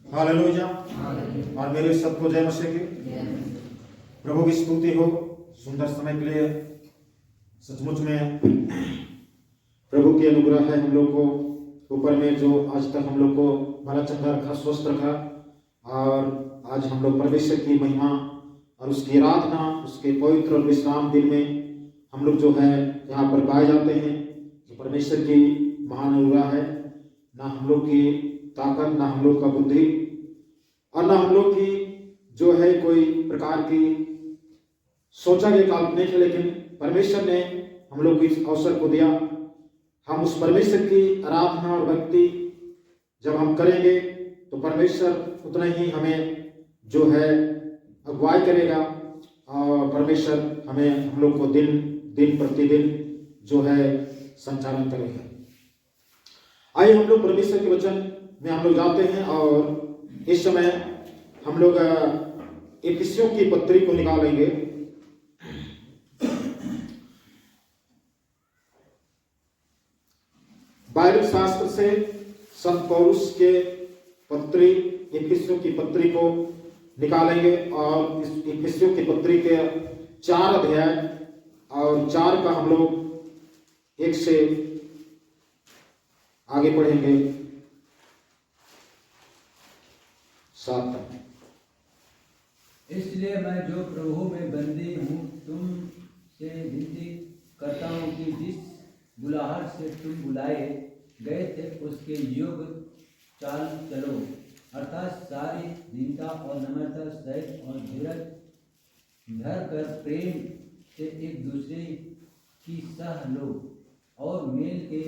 Hallelujah. और मेरे सबको जय मसीह की प्रभु की स्तुति हो। सुंदर समय के लिए सचमुच में प्रभु की अनुग्रह है हम लोग को ऊपर में, जो आज तक हम लोग को भला चंगा रखा, स्वस्थ रखा। और आज हम लोग परमेश्वर की महिमा और उसकी आराधना, उसके पवित्र और विश्राम दिन में हम लोग जो है यहाँ पर पाए जाते हैं। जो परमेश्वर की महान अनुग्रह है, ना हम लोग की ताकत, ना हम लोग का बुद्धि और ना हम लोग की जो है कोई प्रकार की सोचा गया काल्पनिक है, लेकिन परमेश्वर ने हम लोग को इस अवसर को दिया। हम उस परमेश्वर की आराधना और भक्ति जब हम करेंगे तो परमेश्वर उतना ही हमें जो है अगुवाई करेगा और परमेश्वर हमें हम लोग को दिन प्रतिदिन जो है संचालन करेगा। आइए हम लोग परमेश्वर के वचन में हम लोग जाते हैं और इस समय हम लोग इफिसियों की पत्री को निकालेंगे। बाइबल शास्त्र से संत पौलुस के पत्री इफिसियों की पत्री को निकालेंगे और इस इफिसियों की पत्री के 4 अध्याय और 4 का हम लोग 1 से आगे पढ़ेंगे 7 तक। इसलिए मैं जो प्रभु में बंदी हूँ तुम से विनती करता हूँ कि जिस बुलाहट से तुम बुलाए गए थे उसके योग्य चाल चलो, अर्थात सारी दीनता और नम्रता सहित और धीरज धर कर प्रेम से एक दूसरे की सह लो और मेल के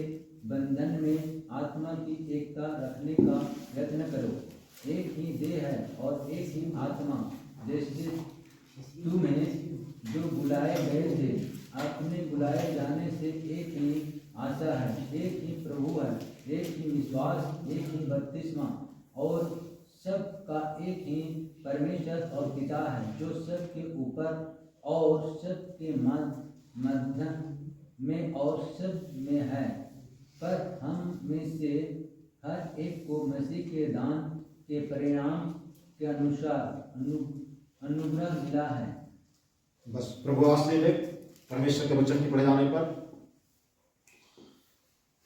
बंधन में आत्मा की एकता रखने का यत्न करो। एक ही देह है और एक ही आत्मा, जैसे तुम्हें जो बुलाए गए थे अपने बुलाए जाने से एक ही आशा है, एक ही प्रभु है, एक ही विश्वास, एक ही बपतिस्मा और सब का एक ही परमेश्वर और पिता है, जो सब के ऊपर और सब के मध्य में और सब में है। पर हम में से हर एक को मसीह के दान के परिणाम के अनुसार अनुग्रह मिला है। बस प्रभु आशीष है परमेश्वर के वचन के पढ़े जाने पर।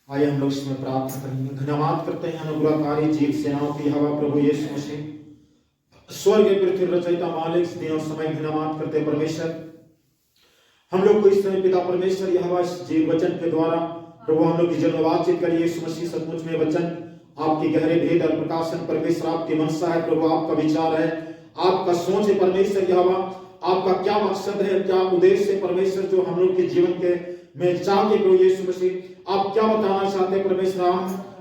आइए हम लोग इसमें प्रार्थना करेंगे। धन्यवाद करते हैं अनुग्रहकारी जीव सेनाओं की हवा प्रभु यीशु मसीह, स्वर्ग पृथ्वी रचयिता मालिक दिन और समय, धन्यवाद करते हैं परमेश्वर हम लोग को इस समय पिता परमेश्वर यहोवा इस जीव वचन के द्वारा प्रभु हम लोग की जन्म बातचीत करिए। यीशु मसीह सचमुच में वचन आपकी गहरे भेद और प्रकाशन परमेश्वर आपकी मनसा है प्रभु, आपका विचार है, आपका सोच है परमेश्वर यहोवा, आपका क्या मकसद है, क्या उद्देश्य है परमेश्वर, जो हम लोग के जीवन के में चाहते प्रभु यीशु मसीह आप क्या बताना चाहते हैं परमेश्वर,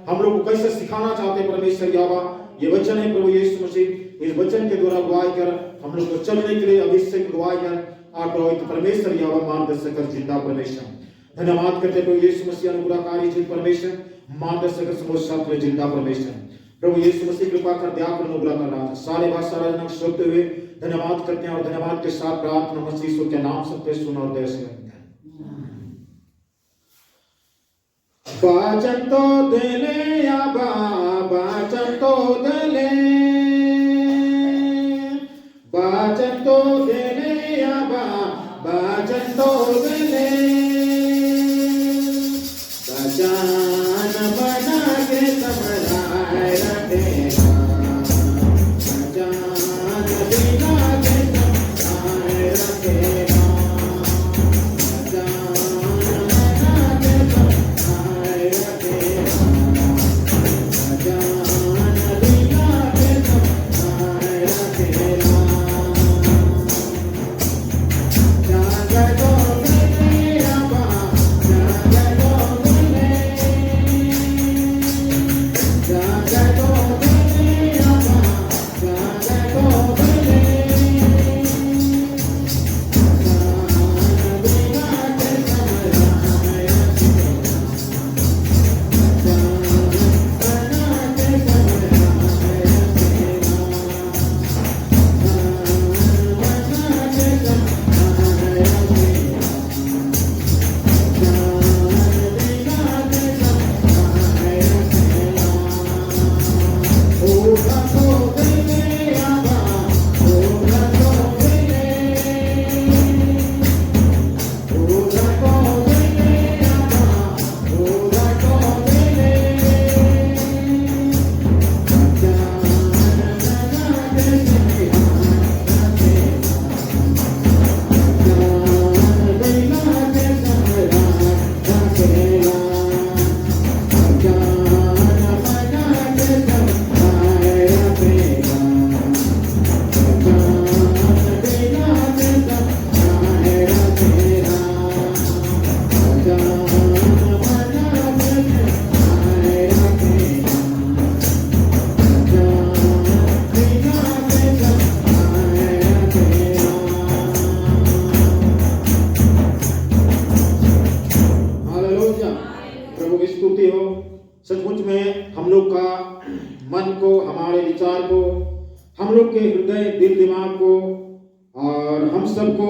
हम लोग को कैसे सिखाना चाहते हैं परमेश्वर यहोवा। ये वचन है प्रभु यीशु मसीह, इस वचन के द्वारा अगुवाई कर हम लोग को चलने के लिए अभिषेक अगुवाई कर आप परमेश्वर यहोवा मार्गदर्शक कर जिंदा परमेश्वर। धन्यवाद करते प्रभु यीशु मसीह अनुग्रहकारी जी परमेश्वर, मार्गदर्शक समोसात में जिंदा परमेश्वर प्रभु यीशु मसीह कृपा कर दया कर अनुग्रह कर रहा है। सारे भाषा राजनक सुनते हुए धन्यवाद करते हैं और धन्यवाद के साथ प्रार्थना मसीह के नाम से सुन और दया से बाचन तो दिले या बाचन तो दिले, बाचन तो दिले या बाचन तो दिले, बचान बना के समझाए रखेगा, बचान बिना के समझाए रखेगा, स्तुति हो। सचमुच में हम लोग का मन को, हमारे विचार को, हम लोग के हृदय दिल दिमाग को और हम सबको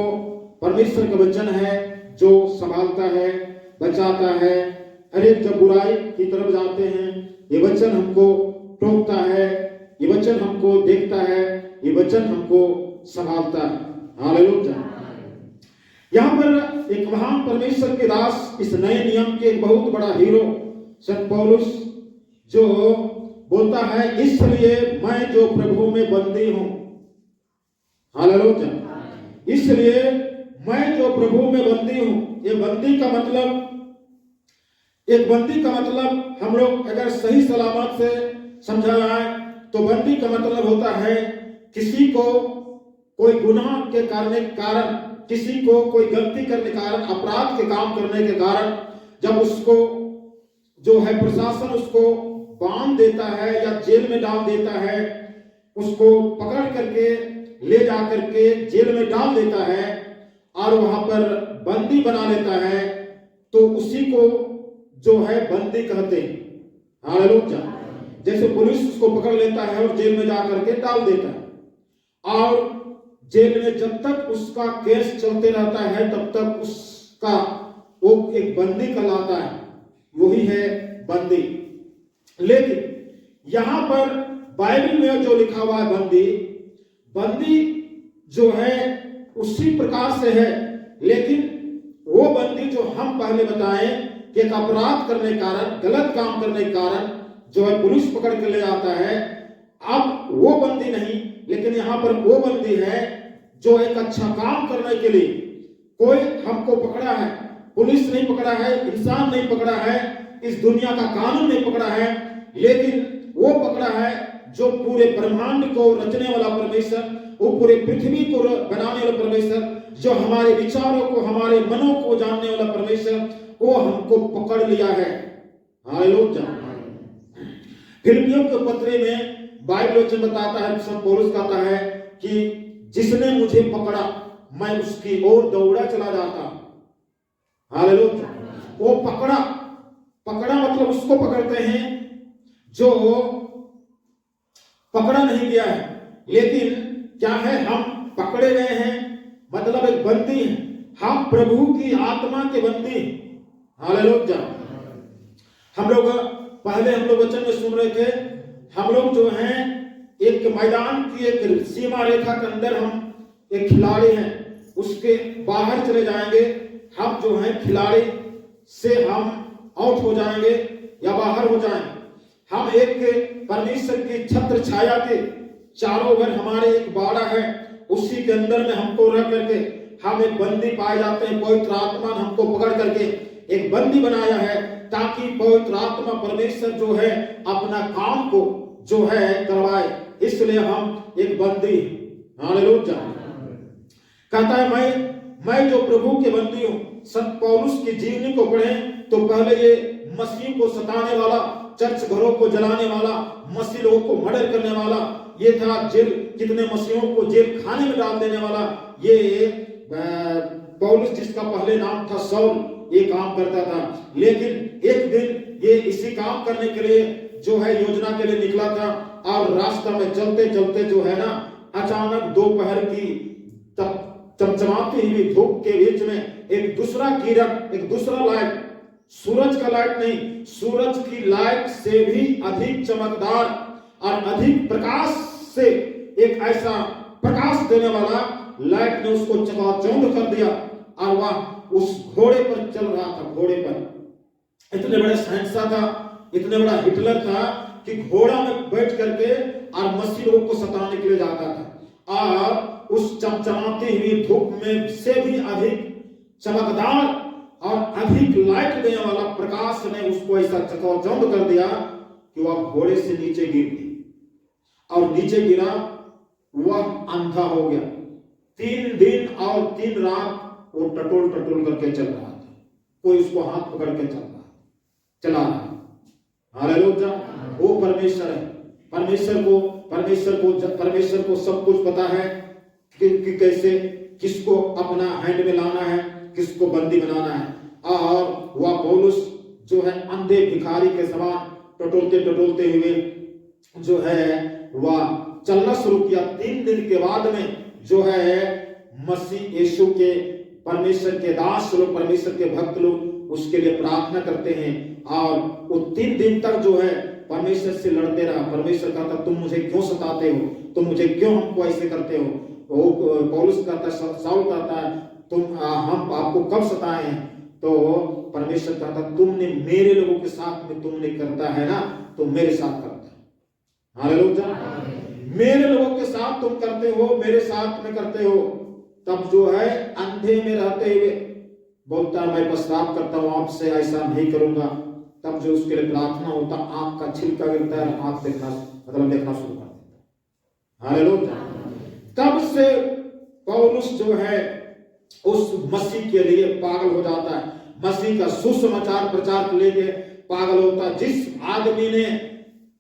परमेश्वर का वचन है जो संभालता है, बचाता है। हर एक जब बुराई की तरफ जाते हैं, ये वचन हमको टोकता है, ये वचन हमको देखता है, ये वचन हमको संभालता है। हालेलुया। यहाँ पर एक महान परमेश्वर के दास, इस नए नियम के एक बहुत बड़ा हीरो संत पौलुस जो बोलता है, इसलिए मैं जो प्रभु में बंदी हूं। हालेलुया। इसलिए मैं जो प्रभु में बंदी हूं। ये बंदी का मतलब, एक बंदी का मतलब हम लोग अगर सही सलामत से समझा जाए तो बंदी का मतलब होता है किसी को कोई गुनाह के कारण, किसी को कोई गलती करने के कारण, अपराध के काम करने के कारण जब उसको जो है प्रशासन उसको बांध देता है या जेल में डाल देता है, उसको पकड़ करके ले जा करके जेल में डाल देता है और वहां पर बंदी बना लेता है, तो उसी को जो है बंदी कहते हैं। हालेलुया। जैसे पुलिस उसको पकड़ लेता है और जेल में जा करके डाल देता है और जेल में जब तक उसका केस चलते रहता है तब तक उसका वो एक बंदी कहलाता है, वही है बंदी। लेकिन यहां पर बाइबल में जो लिखा हुआ है बंदी जो है उसी प्रकार से है, लेकिन वो बंदी जो हम पहले बताएं कि एक अपराध करने के कारण, गलत काम करने के कारण जो है पुलिस पकड़ के ले जाता है, अब वो बंदी नहीं, लेकिन यहां पर वो बंदी है जो एक अच्छा काम करने के लिए, कोई हमको पकड़ा है, पुलिस नहीं पकड़ा है, इंसान नहीं पकड़ा है, इस दुनिया का कानून नहीं पकड़ा है, लेकिन वो पकड़ा है जो पूरे ब्रह्मांड को रचने वाला परमेश्वर, वो पूरे पृथ्वी को बनाने वाला परमेश्वर, जो हमारे विचारों को, हमारे मनों को जानने वाला परमेश्वर, वो हमको पकड़ लिया है। हालेलुया। फिलिपियों के पत्र में बाइबल वचन बताता है, संत पौलुस कहता है कि जिसने मुझे पकड़ा मैं उसकी ओर दौड़ा चला जाता। हालेलुया। वो पकड़ा मतलब उसको पकड़ते हैं जो पकड़ा नहीं गया है, लेकिन क्या है, हम पकड़े गए हैं, मतलब एक बंदी है, हम प्रभु की आत्मा के बंदी। हालेलुया। हम लोग वचन में सुन रहे थे, हम लोग जो हैं एक मैदान की एक सीमा रेखा के अंदर हम एक खिलाड़ी हैं, उसके बाहर चले जाएंगे, हम जो हैं खिलाड़ी से हम आउट हो जाएंगे या बाहर हो जाएंगे। हम एक परमेश्वर की छत्र छाया के चारों ओर हमारे एक बाड़ा है, उसी के अंदर में हमको रह करके हम एक बंदी पाए जाते हैं। पवित्र आत्मा ने हमको पकड़ करके एक बंदी बनाया है ताकि पवित्र आत्मा परमेश्वर जो है अपना काम को जो है करवाए, इसलिए हम एक बंदी। हालेलुया। कहता है मैं जो प्रभु के बंदी हूं। संत पौलुस की जीवनी को पढ़ें तो पहले ये मसीह को सताने वाला, चर्च घरों को जलाने वाला, मसीह लोगों को मर्डर करने वाला, ये था जेल, कितने मसीहों को जेल खाने में डाल देने वाला, ये पौलुस जिसका पहले नाम था शाऊल, ये काम करता था। लेकिन एक दिन ये इसी काम करने के लिए जो है योजना के लिए निकला था और रास्ता में चलते चलते जो है ना, अचानक दोपहर की चमचमाती हुई धूप के बीच में एक दूसरा किरण, एक दूसरा लाइट, सूरज का लाइट नहीं, सूरज की लाइट से भी अधिक चमकदार और अधिक प्रकाश से एक ऐसा प्रकाश देने वाला लाइट ने उसको चकाचौंध कर दिया और वह उस घोड़े पर चल रहा था। घोड़े पर इतने बड़े शहंशाह था, इतने बड़ा हिटलर था कि घोड़ा में बैठ करके और मसीह लोगों को सताने के लिए जाता था और उस चमचमाती हुई धूप में से भी अधिक चमकदार और अधिक लाइट देने वाला प्रकाश ने उसको ऐसा चकाचौंध कर दिया कि वह घोड़े से नीचे गिर गया और नीचे गिरा, वह अंधा हो गया। 3 दिन और 3 रात वो टटोल करके चल रहा था, कोई उसको हाथ पकड़ के चला रहा। हालेलुया। वो परमेश्वर है। परमेश्वर को सब कुछ पता है कि कैसे किसको अपना हैंड में लाना है, किसको बंदी बनाना है। और वह पौलुस जो है अंधे भिखारी के समान टटोलते टटोलते हुए जो है वह चलना शुरू किया। 3 दिन के बाद में जो है मसीह यीशु के परमेश्वर के दास लोग, परमेश्वर के भक्त लोग उसके लिए प्रार्थना करते हैं और वो 3 दिन तक जो है परमेश्वर से लड़ते रहा। परमेश्वर कहता तुम मुझे क्यों सताते हो, तुम मुझे क्यों हमको ऐसे करते हो। वो पौलुस कहता, शाऊल कहता है तुम हम आपको कब सताए हैं। तो परमेश्वर कहता तुमने मेरे लोगों के साथ में तुमने करता है ना, तो मेरे साथ करता है। हालेलुया। मेरे लोगों के साथ तुम करते हो, मेरे साथ में करते हो। तब जो है अंधे में रहते हुए बोलता मैं पश्चाताप करता हूं, आपसे ऐसा नहीं करूंगा। तब जो उसके लिए प्रार्थना होता, आंख का छिलका गिरता है, आंख देखना मतलब देखना शुरू कर देता है। हालेलुया। तब से पौलुस जो है उस मसीह के लिए पागल हो जाता है, मसीह का सुसमाचार प्रचार लेके पागल होता है। जिस आदमी ने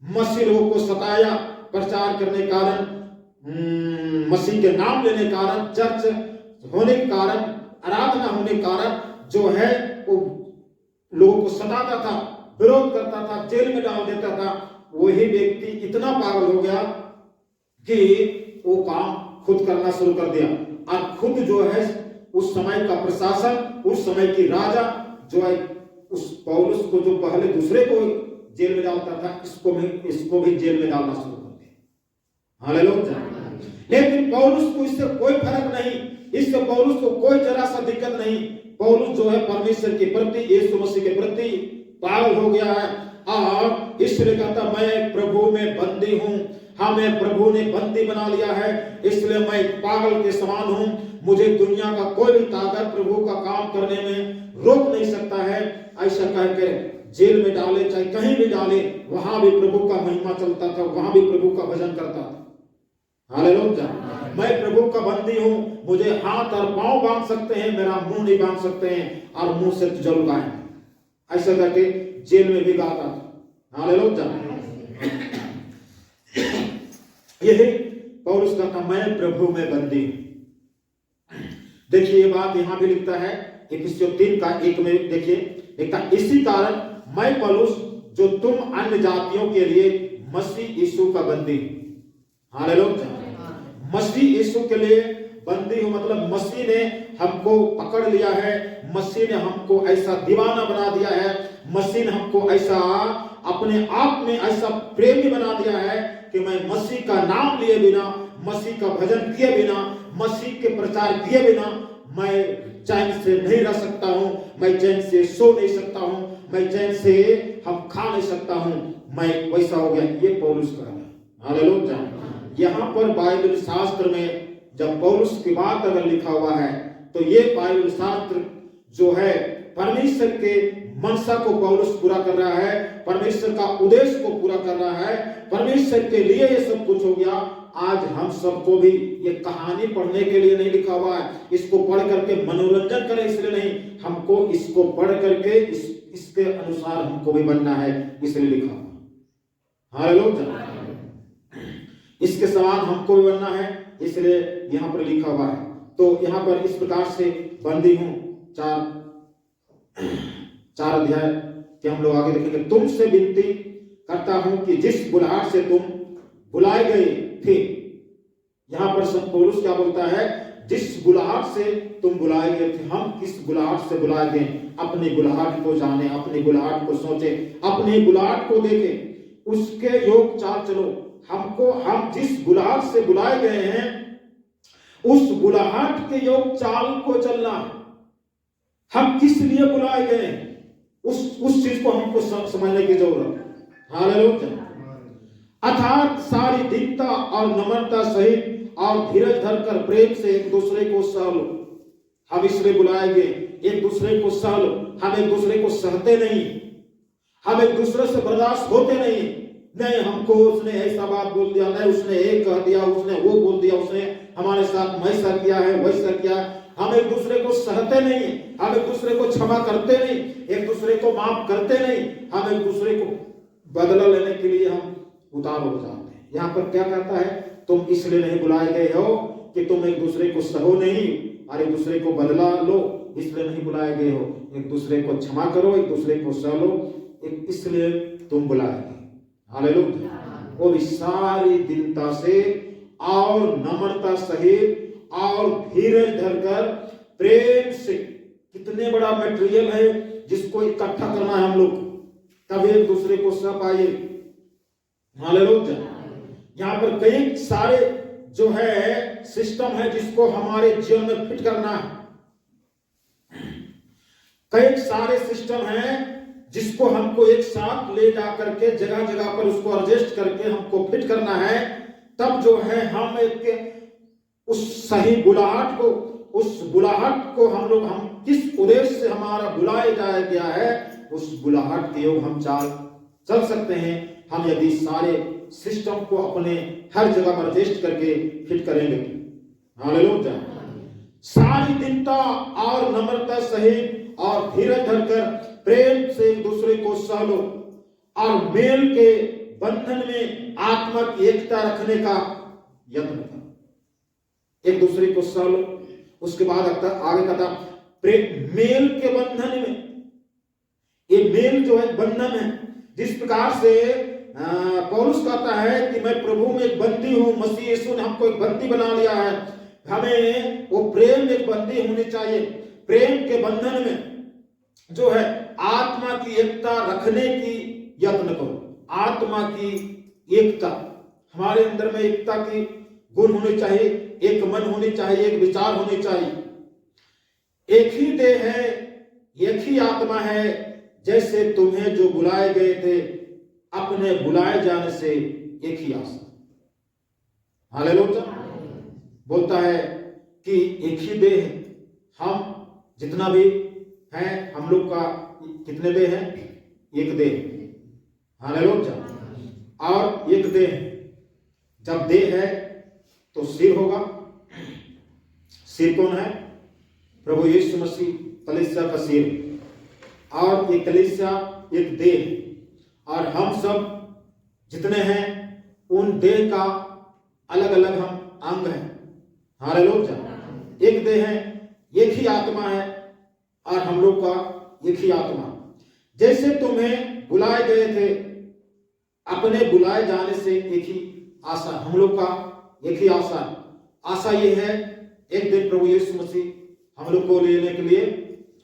मसीह लोगों को सताया, प्रचार करने कारण, मसीह के नाम लेने कारण, चर्च होने के कारण, आराधना होने के कारण जो है वो लोगों को सताता था, विरोध करता था, जेल में डाल देता था। वही व्यक्ति इतना पागल हो गया कि वो काम खुद करना शुरू कर दिया और खुद जो है उस समय का प्रशासन, उस समय की राजा जो है उस पौलुस को जो पहले दूसरे को जेल में डालता था, इसको भी जेल में डालना शुरू कर दिया। हालेलुया। लेकिन पौलुस को इससे कोई फर्क नहीं, इससे पौलुस को कोई जरा सा दिक्कत नहीं। पौलुस जो है परमेश्वर के प्रति, यीशु मसीह के प्रति पागल हो गया है और इसलिए कहता मैं प्रभु में बंदी हूं। हाँ, मैं प्रभु ने बंदी बना लिया है, इसलिए मैं पागल के समान हूं। मुझे दुनिया का कोई भी ताकत प्रभु का काम करने में रोक नहीं सकता है। ऐसा कहकर जेल में डाले, चाहे कहीं भी डाले, वहां भी प्रभु का महिमा चलता था, वहां भी प्रभु का भजन करता था। हालेलुया। मैं प्रभु का बंदी हूं, मुझे हाथ और पांव बांध सकते हैं, मेरा मुंह नहीं बांध सकते हैं और मुंह से जरूर गाएंगे। ऐसा करके जेल में भी गाता था। हालेलुया। यही पौलुस का था, मैं प्रभु में बंदी हूं। देखिए ये बात यहां भी लिखता है इफिसियों 3:1 में, देखिए लिखता इसी कारण मैं पौलुस जो तुम अन्य जातियों के लिए मसीह यीशु का बंदी हूं। हालेलुया। मसीह यीशु के लिए बंदी हूं मतलब मसीह ने हमको पकड़ लिया है, मसीह ने हमको ऐसा दीवाना बना दिया है, मसीह ने हमको ऐसा अपने आप में ऐसा प्रेमी बना दिया है कि मैं मसीह का नाम लिए बिना, मसीह का भजन किए बिना, मसीह के प्रचार किए बिना मैं चैन से नहीं रह सकता हूं, मैं चैन से सो नहीं सकता हूं, मैं चैन से हम खा नहीं सकता हूं, मैं वैसा हो गया। ये पौलुस का है। हालेलुया। यहाँ पर बाइबल शास्त्र में जब पौलुस की बात अगर लिखा हुआ है तो ये बाइबल शास्त्र जो है परमेश्वर के मनसा को पौलुस पूरा कर रहा है, परमेश्वर का उद्देश्य को पूरा कर रहा है, परमेश्वर के लिए ये सब कुछ हो गया। आज हम सबको भी ये कहानी पढ़ने के लिए नहीं लिखा हुआ है, इसको पढ़ करके मनोरंजन करें इसलिए नहीं, हमको इसको पढ़ करके इसके अनुसार हमको भी बनना है, इसलिए लिखा हुआ। हालेलुया। इसके समान हमको भी बनना है, इसलिए यहाँ पर लिखा हुआ है। तो यहाँ पर इस प्रकार से बंदी हूं। 4 अध्याय के हम लोग आगे देखेंगे। तुमसे विनती करता हूं कि जिस बुलाहट से तुम बुलाए गए थे, यहां पर संत पौलुस क्या बोलता है, जिस बुलाहट से तुम बुलाए गए थे। हम किस बुलाहट से बुलाए गए, अपनी बुलाहट को जाने, अपनी बुलाहट को सोचे, अपनी बुलाहट को देखे, उसके योग चाल चलो। हम जिस बुलाहट से बुलाए गए हैं उस बुलाहट के योग चाल को चलना। हम किस लिए बुलाए गए उस चीज को हमको समझने की जरूरत। हालेलुया। अर्थात सारी दीनता और नम्रता सहित और धीरज धरकर प्रेम से एक दूसरे को सह लो। हम इसलिए बुलाए गए, एक दूसरे को सह लो। हम एक दूसरे को सहते नहीं, हम एक दूसरे से बर्दाश्त होते नहीं। नहीं हमको उसने ऐसा बात बोल दिया, नहीं उसने एक कह दिया, उसने वो बोल दिया, उसने हमारे साथ वैसा किया है, वैसा किया। हम एक दूसरे को सहते नहीं, हम एक दूसरे को क्षमा करते नहीं, एक दूसरे को माफ करते नहीं, हम एक दूसरे को बदला लेने के लिए हम उतार हो जाते हैं। यहाँ पर क्या कहता है, तुम इसलिए नहीं बुलाए गए हो कि तुम एक दूसरे को सहो नहीं और एक दूसरे को बदला लो, इसलिए नहीं बुलाए गए हो। एक दूसरे को क्षमा करो, एक दूसरे को सह लो, एक इसलिए तुम बुलाए गए। हालेलुया। वो भी सारी दीनता से और नम्रता सहित और धीरज धरकर प्रेम से। कितने बड़ा मटेरियल है जिसको इकट्ठा करना है हम लोग, तब एक दूसरे को सह पाए। हालेलुया। यहाँ पर कई सारे जो है सिस्टम है जिसको हमारे जीवन में फिट करना है। कई सारे सिस्टम हैं जिसको हमको एक साथ ले जा करके जगह जगह पर उसको एडजस्ट करके हमको फिट करना है। तब जो है हम एक उस सही बुलाहट को हम किस उद्देश्य से हमारा बुलाया जाया गया है, उस बुलाहट के योग हम चल सकते हैं। हम यदि सारे सिस्टम को अपने हर जगह पर एडजस्ट करके फिट करेंगे। हालेलुया। सारी दीनता और नम्रता सहित और धीरज धरकर प्रेम से एक दूसरे को सह लो और मेल के बंधन में आत्मा की एकता रखने का यत्न करो। एक दूसरे को सह लो। उसके बाद आगे कहता प्रेम मेल के बंधन में। ये मेल जो है बंधन है। जिस प्रकार से पौलुस कहता है कि मैं प्रभु में एक बंदी हूं, मसीह यीशु ने हमको एक बंदी बना लिया है, हमें वो प्रेम एक बंदी होनी चाहिए। प्रेम के बंधन में जो है आत्मा की एकता रखने की यत्न करो। आत्मा की एकता, हमारे अंदर में एकता की गुण होने चाहिए, एक मन होनी चाहिए, एक विचार होनी चाहिए। एक ही देह है, एक ही आत्मा है, जैसे तुम्हें जो बुलाए गए थे अपने बुलाए जाने से एक ही आशा। हालेलुया। बोलता है कि एक ही देह है। हम जितना भी हैं, हम लोग का कितने देह हैं? एक देह। हालेलुया। और एक देह, जब देह है तो सिर होगा। सिर कौन है? प्रभु यीशु मसीह कलीसिया का सिर। और ये कलीसिया एक देह, और हम सब जितने हैं उन देह का अलग अलग हम अंग हैं। हालेलुया। एक देह है, एक ही आत्मा है, और हम लोग का एक ही आत्मा। जैसे तुम्हें बुलाए गए थे अपने बुलाए जाने से एक ही आशा, हम लोग का एक ही आशा ये है एक दिन प्रभु यीशु मसीह हम लोग को लेने के लिए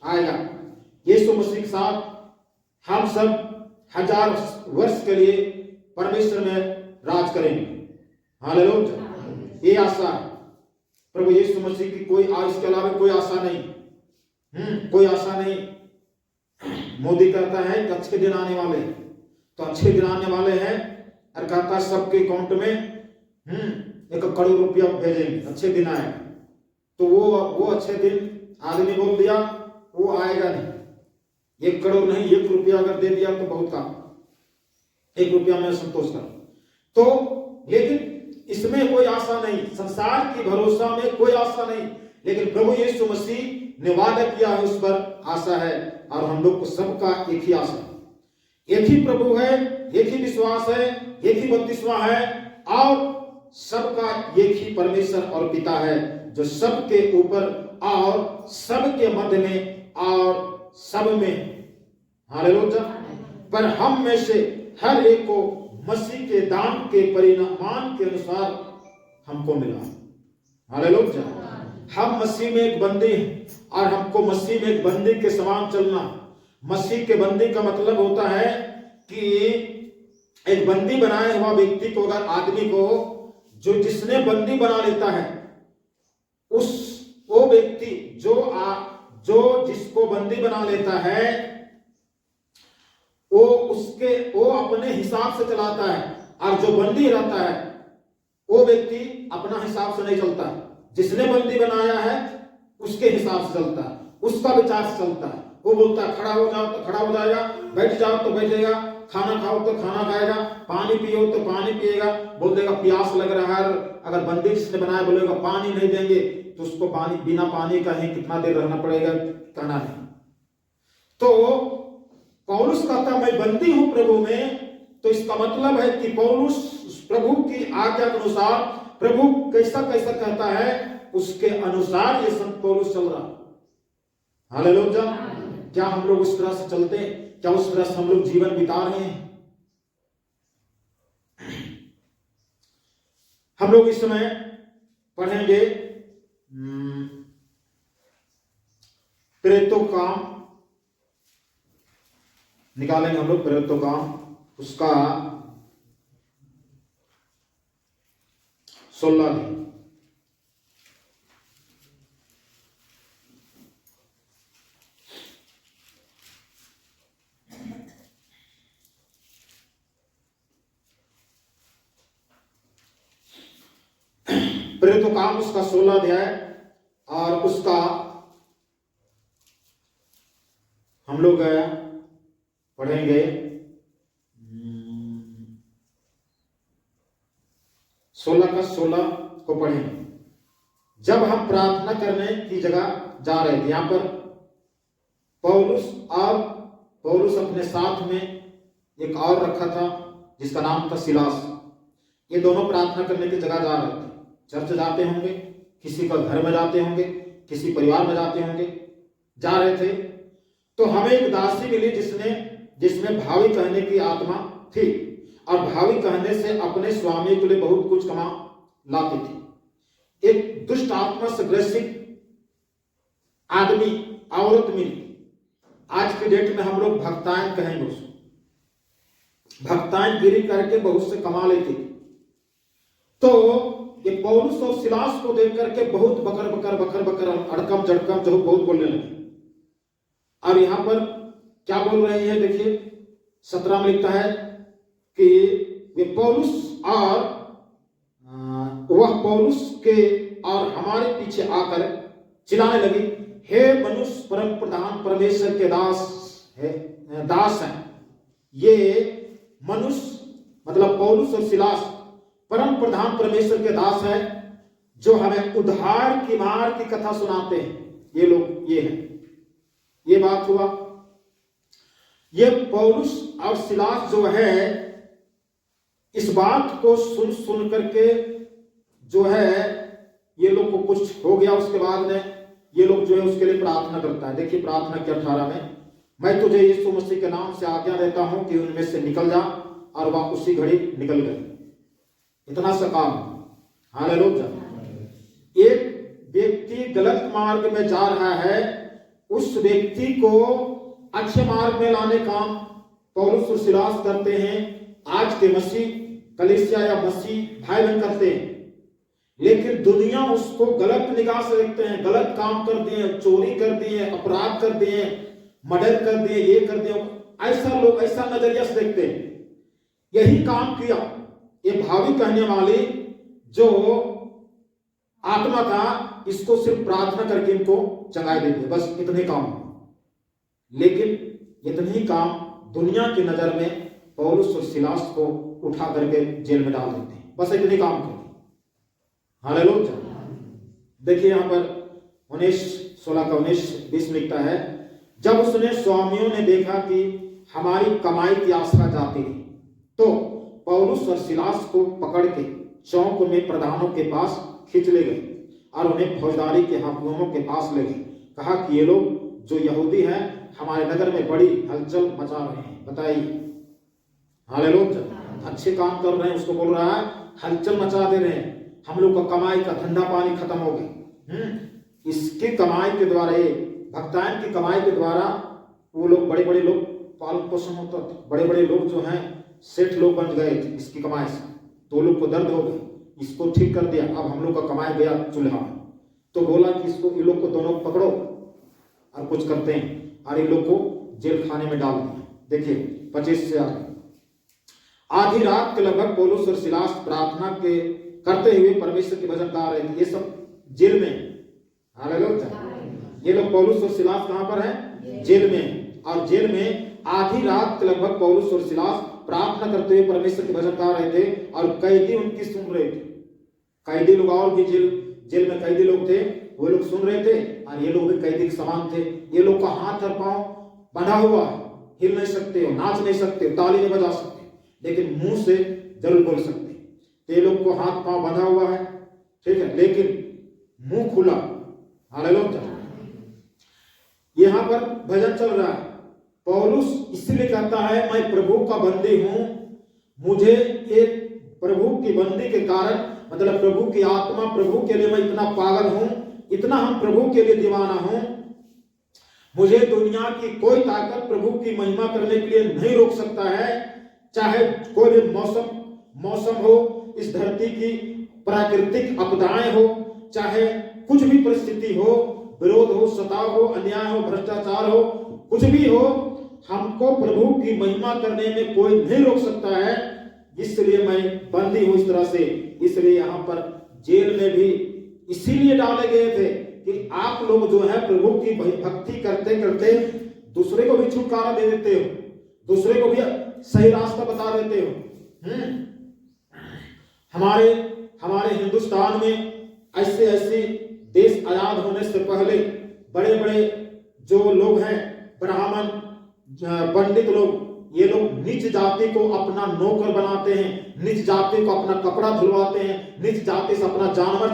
आएगा। यीशु मसीह के साथ हम सब 1000 वर्ष के लिए परमेश्वर में राज करेंगे। हालेलुया। ये आशा प्रभु यीशु मसीह की, कोई इसके अलावा कोई आशा नहीं। कोई आशा नहीं। मोदी कहता है कि अच्छे दिन आने वाले, तो अच्छे दिन आने वाले हैं, और कहता है सबके अकाउंट में 1 करोड़ रुपया भेजेंगे, अच्छे दिन आए। तो वो अच्छे दिन आदमी बोल दिया, वो आएगा नहीं। 1 करोड़ नहीं, 1 रुपया अगर दे दिया तो बहुत काम, 1 रुपया में संतोष कर। तो लेकिन इसमें कोई आशा नहीं, संसार की भरोसा में कोई आशा नहीं, लेकिन प्रभु यीशु मसीह ने वादा किया है, उस पर आशा है। और हम लोग को सबका एक ही आशा, एक ही प्रभु है, एक ही विश्वास है, एक ही बपतिस्मा है, और सबका एक ही परमेश्वर और पिता है, जो सबके ऊपर और सबके मध्य में और सब में। हालेलुया। पर हम में से हर एक को मसीह के दान के परिणाम के अनुसार हमको मिला। हालेलुया। हम मसीह में एक बंदी हैं, और हमको मसीह में एक बंदी के समान चलना। मसीह के बंदी का मतलब होता है कि एक बंदी बनाए हुआ व्यक्ति को, अगर आदमी को जो जिसने बंदी बना लेता है, वो व्यक्ति जो जिसको बंदी बना लेता है, वो अपने हिसाब से चलाता है, और जो बंदी रहता है वो व्यक्ति अपना हिसाब से नहीं चलता। जिसने बंदी बनाया है उसके हिसाब से चलता है, उसका विचार से चलता है। वो बोलता है खड़ा हो जाओ तो खड़ा हो जाएगा, बैठ जाओ तो बैठेगा, खाना खाओ तो खाना खाएगा, पानी पियो तो पानी पिएगा। बोल देगा प्यास लग रहा है, अगर बंदी जिसने बनाया बोलेगा पानी नहीं देंगे तो उसको बिना पानी का ही कितना देर रहना पड़ेगा, कहना नहीं। तो पौलुस कहता मैं बंदी हूं प्रभु में, तो इसका मतलब है कि पौलुस प्रभु की आज्ञा के अनुसार, प्रभु कैसा कैसा कहता है उसके अनुसार ये संत पौलुस चल रहा। हालेलुया। क्या हम लोग उस तरह से चलते हैं? क्या उस तरह से हम लोग जीवन बिता रहे हैं? हम लोग इस समय पढ़ेंगे प्रेरितों काम, निकालेंगे हम लोग प्रेरितों काम उसका 16 दिन। प्रेरितों काम उसका 16 अध्याय और उसका हम लोग पढ़ेंगे 16 का 16 को पढ़ेंगे। जब हम प्रार्थना करने की जगह जा रहे थे, यहां पर पौलुस अपने साथ में एक और रखा था जिसका नाम था सिलास। ये दोनों प्रार्थना करने की जगह जा रहे थे। चर्च जाते होंगे, किसी का घर में जाते होंगे, किसी परिवार में जाते होंगे, जा रहे थे। तो हमें एक दासी मिली जिसमें भावी कहने की आत्मा थी और भावी कहने से अपने स्वामी के लिए बहुत कुछ कमा लाती थी। एक दुष्ट आत्मा से ग्रसित आदमी, औरत मिली। आज के डेट में हम लोग भक्तायन कहेंगे उसको। भक्तायन गिरी करके बहुत से कमा लेती थी। तो ये पौलुस और सिलास को देख करके बहुत बकर अड़कम जड़कम जो बहुत बोलने लगे। और यहां पर क्या बोल रहे हैं देखिए, 17 में लिखता है कि वे पौलुस और वह पौलुस के और हमारे पीछे आकर चिल्लाने लगी, हे मनुष्य परम प्रधान परमेश्वर के दास हैं। ये मनुष्य मतलब पौलुस और सिलास परम प्रधान परमेश्वर के दास हैं जो हमें उद्धार की मार्ग की कथा सुनाते हैं। ये लोग ये हैं। ये बात हुआ। ये पौलुस और सिलास जो है इस बात को सुन करके जो है ये लोग को कुछ हो गया। उसके बाद में ये लोग जो है उसके लिए प्रार्थना करता है। देखिए प्रार्थना के 18 में, मैं तुझे यीशु मसीह के नाम से आज्ञा देता हूं कि उनमें से निकल जा, और वह उसी घड़ी निकल गए। इतना सा काम। हालेलुया। एक व्यक्ति गलत मार्ग में जा रहा है, उस व्यक्ति को अच्छे मार्ग में लाने काम पौलुस और सिलास करते हैं। आज के मसीह कलीसिया या मसीह भाई बहन करते हैं, लेकिन दुनिया उसको गलत निगाह से देखते हैं। गलत काम कर दिए, चोरी कर दिए, अपराध कर दिए, मर्डर कर दिए, ये कर दिए, ऐसा लोग ऐसा नजरिया से देखते हैं। यही काम किया ये भावी कहने वाली जो आत्मा था, इसको सिर्फ प्रार्थना करके इनको चंगाई दे दिया, बस इतने काम। लेकिन इतने ही काम दुनिया की नजर में पौलुस और सिलास को उठा करके जेल में डाल देते हैं, बस इतने काम करते। हालेलुया। देखिए यहां पर 16 का 19-20 लिखता है, जब उसने स्वामियों ने देखा कि हमारी कमाई की आशा जाती रही, तो पौलुस और सिलास को पकड़ के चौक में प्रधानों के पास खींच ले गए और उन्हें फौजदारी के हाकिमों के पास ले गए। कहा कि ये लोग जो यहूदी हैं हमारे नगर में बड़ी हलचल मचा रहे हैं। बताइए, हालेलुया। अच्छे काम कर रहे हैं, उसको बोल रहा है हलचल मचा दे रहे हैं, हम लोग का कमाई का धंधा पानी खत्म हो गया। इसकी कमाई के द्वारा, ये भक्तायन की कमाई के द्वारा वो लोग बड़े बड़े लोग पालन पोषण होता था, बड़े बड़े लोग जो हैं सेठ लोग बन गए थे इसकी कमाई से। तो लोग को दर्द हो गए, इसको ठीक कर दिया, अब हम लोग का कमाई गया चूल्हा में। तो बोला कि इसको इन लोग को दोनों पकड़ो और कुछ करते हैं, और इन लोग को जेल खाने में डाल दिया। देखिए 25 से आगे। आधी रात के लगभग पौलुस और सिलास प्रार्थना के करते हुए परमेश्वर के भजन गा रहे थे। ये सब जेल में। हालेलुया। ये लोग पौलुस और सिलास कहां पर हैं? जेल में। और जेल में आधी रात के लगभग पौलुस और सिलास प्रार्थना करते हुए परमेश्वर के भजन गा रहे थे और कैदी उनकी सुन रहे थे। कैदी लोग और भी जेल में कैदी लोग थे, वो लोग सुन रहे थे और ये लोग भी कैदी के समान थे। ये लोग का हाथ और पांव बंधा हुआ है, हिल नहीं सकते हो, नाच नहीं सकते, ताली नहीं बजा सकते, लेकिन मुंह से जरूर बोल सकते। ये लोग को हाथ पांव बंधा हुआ है, ठीक है, लेकिन मुंह खुला। हालेलुया। यहाँ पर भजन चल रहा है। पौलुस इसलिए कहता है मैं प्रभु का बंदी हूं, मुझे एक प्रभु की बंदी के कारण, मतलब प्रभु की आत्मा, प्रभु के लिए मैं इतना पागल हूं, इतना हम प्रभु के लिए दीवाना हूं, मुझे दुनिया की कोई ताकत प्रभु की महिमा करने के लिए नहीं रोक सकता है। चाहे कोई भी मौसम हो, इस धरती की प्राकृतिक आपदाएं हो, चाहे कुछ भी परिस्थिति हो, विरोध हो, सताव हो, अन्याय हो, भ्रष्टाचार हो, कुछ भी हो, हमको प्रभु की महिमा करने में कोई नहीं रोक सकता है। इसलिए मैं बंदी हूं इस तरह से। इसलिए यहाँ पर जेल में भी इसीलिए डाले गए थे कि आप लोग जो है प्रभु की भक्ति करते करते दूसरे को भी छुटकारा दे देते हो, दूसरे को भी सही रास्ता बता देते हो। हमारे हिंदुस्तान में ऐसे देश आजाद होने से पहले बड़े बड़े जो लोग हैं, ब्राह्मण, पंडित लोग, ये लोग नीच जाति को अपना नौकर बनाते हैं, नीच जाति को अपना कपड़ा धुलवाते हैं, नीच जाति से अपना जानवर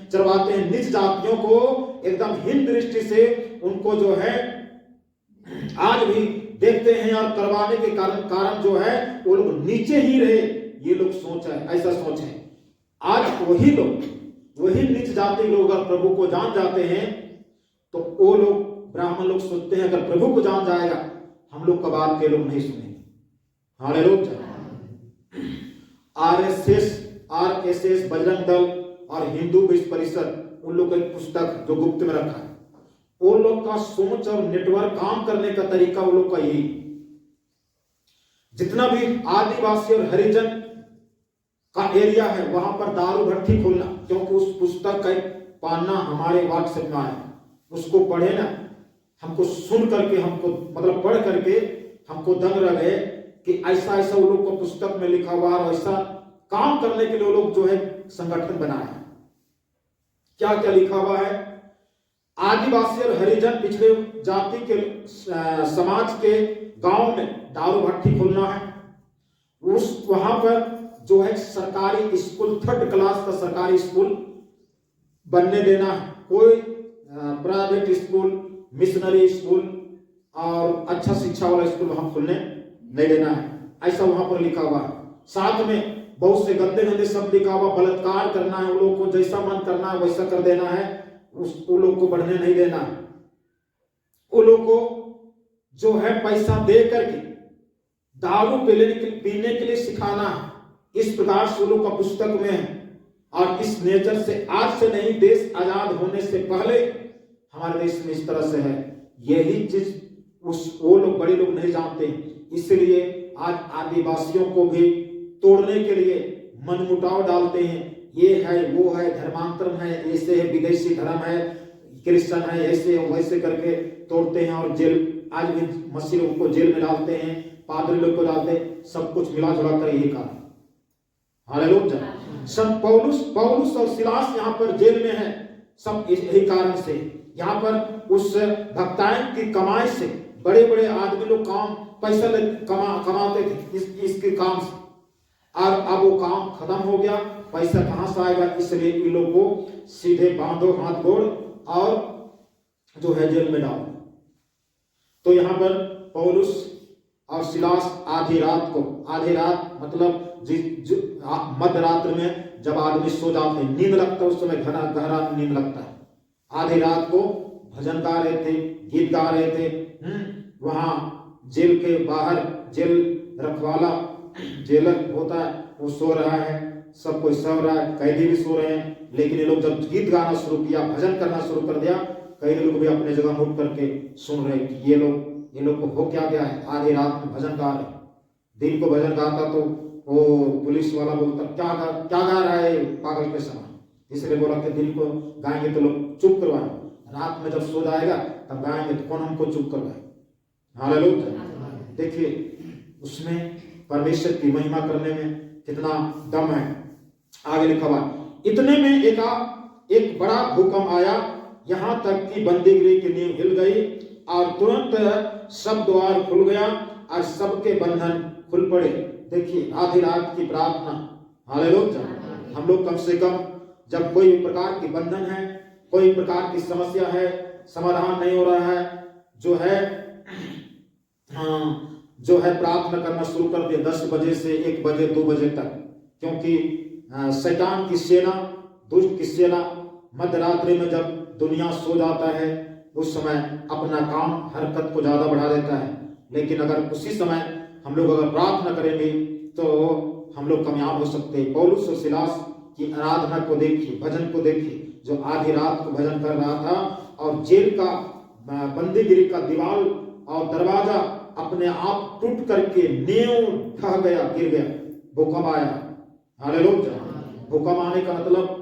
चरवाते हैं, नीच जातियों को एकदम हीन दृष्टि से उनको जो है आज भी देखते हैं, और करवाने के कारण जो है वो लोग नीचे ही रहे, ये लोग सोच है, ऐसा सोच है। आज वही नीच जाति लोग अगर प्रभु को जान जाते हैं तो वो लोग, ब्राह्मण लोग सोचते हैं अगर प्रभु को जान जाएगा हम लोग कबाब के लोग नहीं सुनेंगे। हालेलुया। आरएसएस, बजरंग दल और हिंदू विश्व परिषद, उन लोग की पुस्तक जो गुप्त में रखा है, उन लोग का सोच और नेटवर्क काम करने का तरीका उन लोग का यही। जितना भी आदिवासी और हरिजन का एरिया है वहां पर दारू भट्टी खोलना, क्योंकि उस पुस्तक का पन्ना हमारे व्हाट्सएप में आया, उसको पढ़े ना, हमको सुन करके, हमको मतलब पढ़ करके हमको दंग रह गए कि ऐसा ऐसा वो लोग को पुस्तक में लिखा हुआ है, ऐसा काम करने के लिए वो लोग जो है संगठन बनाए हैं। क्या क्या लिखा हुआ है? आदिवासी और हरिजन पिछड़े जाति के समाज के गांव में दारू भट्टी खोलना है, उस वहां पर जो है सरकारी स्कूल, 3rd क्लास का सरकारी स्कूल बनने देना है, कोई प्राइवेट स्कूल, मिशनरी स्कूल और अच्छा शिक्षा वाला स्कूल वहां खुलने नहीं देना है, ऐसा वहां पर लिखा हुआ है। साथ में बहुत से गंदे गंदे शब्द लिखा हुआ, बलात्कार करना है, वो लोग को जैसा मन करना है वैसा कर देना है, वो लोग को बढ़ने नहीं देना है, वो लोग को जो है पैसा दे करके दारू पीने के लिए सिखाना है। इस प्रकार से लोग का पुस्तक में है। और इस नेचर से आज से नहीं, देश आजाद होने से पहले हमारे देश में इस तरह से है। यही चीज वो लोग, बड़े लोग नहीं जानते, इसलिए आज आदिवासियों को भी तोड़ने के लिए मनमुटाव डालते हैं। ये है, वो है, धर्मांतरण है, ऐसे है, विदेशी धर्म है, क्रिश्चियन है, ऐसे वैसे करके तोड़ते हैं। और जेल, आज भी मसीह लोग को जेल में डालते हैं, पादरी लोग को डालते हैं, सब कुछ मिला जुला कर यही कारण। हालेलुया। संत पौलुस और सिलास यहाँ पर जेल में है, सब यही कारण से। यहाँ पर उस भक्ताएं की कमाई से बड़े बड़े आदमी लोग काम पैसा कमाते थे इसके काम से, और अब वो काम खत्म हो गया, पैसा कहां से आएगा, इसलिए इन लोग को सीधे बांधो हाथ गोड़ और जो है जेल में डालो। तो यहाँ पर पौलुस और सिलास आधी रात मतलब मध्य रात्र में जब आदमी सो जाते हैं, नींद लगता है, उस समय गहरा नींद लगता है, आधी रात को भजन गा रहे थे, गीत गा रहे थे। वहां जेल के बाहर जेल रखवाला, जेलर होता है, वो सो रहा है, सब कोई सो रहा है, कैदी भी सो रहे हैं। लेकिन ये लोग जब गीत गाना शुरू किया, भजन करना शुरू कर दिया, कैदी लोग भी अपने जगह उठ करके सुन रहे कि ये लोग को हो क्या गया है, आधी रात में भजन गा रहे। दिन को भजन गाता तो वो पुलिस वाला बोलता क्या गा रहा है पागल के समान, इसलिए बोला कि दिन को गाएंगे तो लोग चुप करवाए, रात में जब सो जाएगा तब गाएंगे तो कौन हमको चुप करवाए। हालेलुया। देखिए उसमें परमेश्वर की महिमा करने में कितना दम है। आगे लिखा हुआ, इतने में एक बड़ा भूकंप आया, यहां तक कि बंदीगृह की नींव हिल गई और तुरंत सब द्वार खुल गया और सबके बंधन खुल पड़े। देखिए आधी रात की प्रार्थना। हालेलुया। हम लोग कम से कम जब कोई प्रकार की बंधन है, कोई प्रकार की समस्या है, समाधान नहीं हो रहा है, जो है प्रार्थना करना शुरू कर दिया 10 बजे से 1 बजे 2 बजे तक, क्योंकि शैतान की सेना, दुष्ट की सेना मध्य रात्रि में जब दुनिया सो जाता है उस समय अपना काम हरकत को ज्यादा बढ़ा देता है। लेकिन अगर उसी समय हम लोग अगर प्रार्थना करेंगे तो हम लोग कामयाब हो सकते हैं। पौलुस और सिलास की आराधना को देखिए, भजन को देखिए, जो आधी रात को भजन कर रहा था और जेल का बंदीगिरी का दीवार और दरवाजा अपने आप टूट करके नींव ढह गया, गिर गया, भूकंप आया। हालेलुया। भूकंप आने का मतलब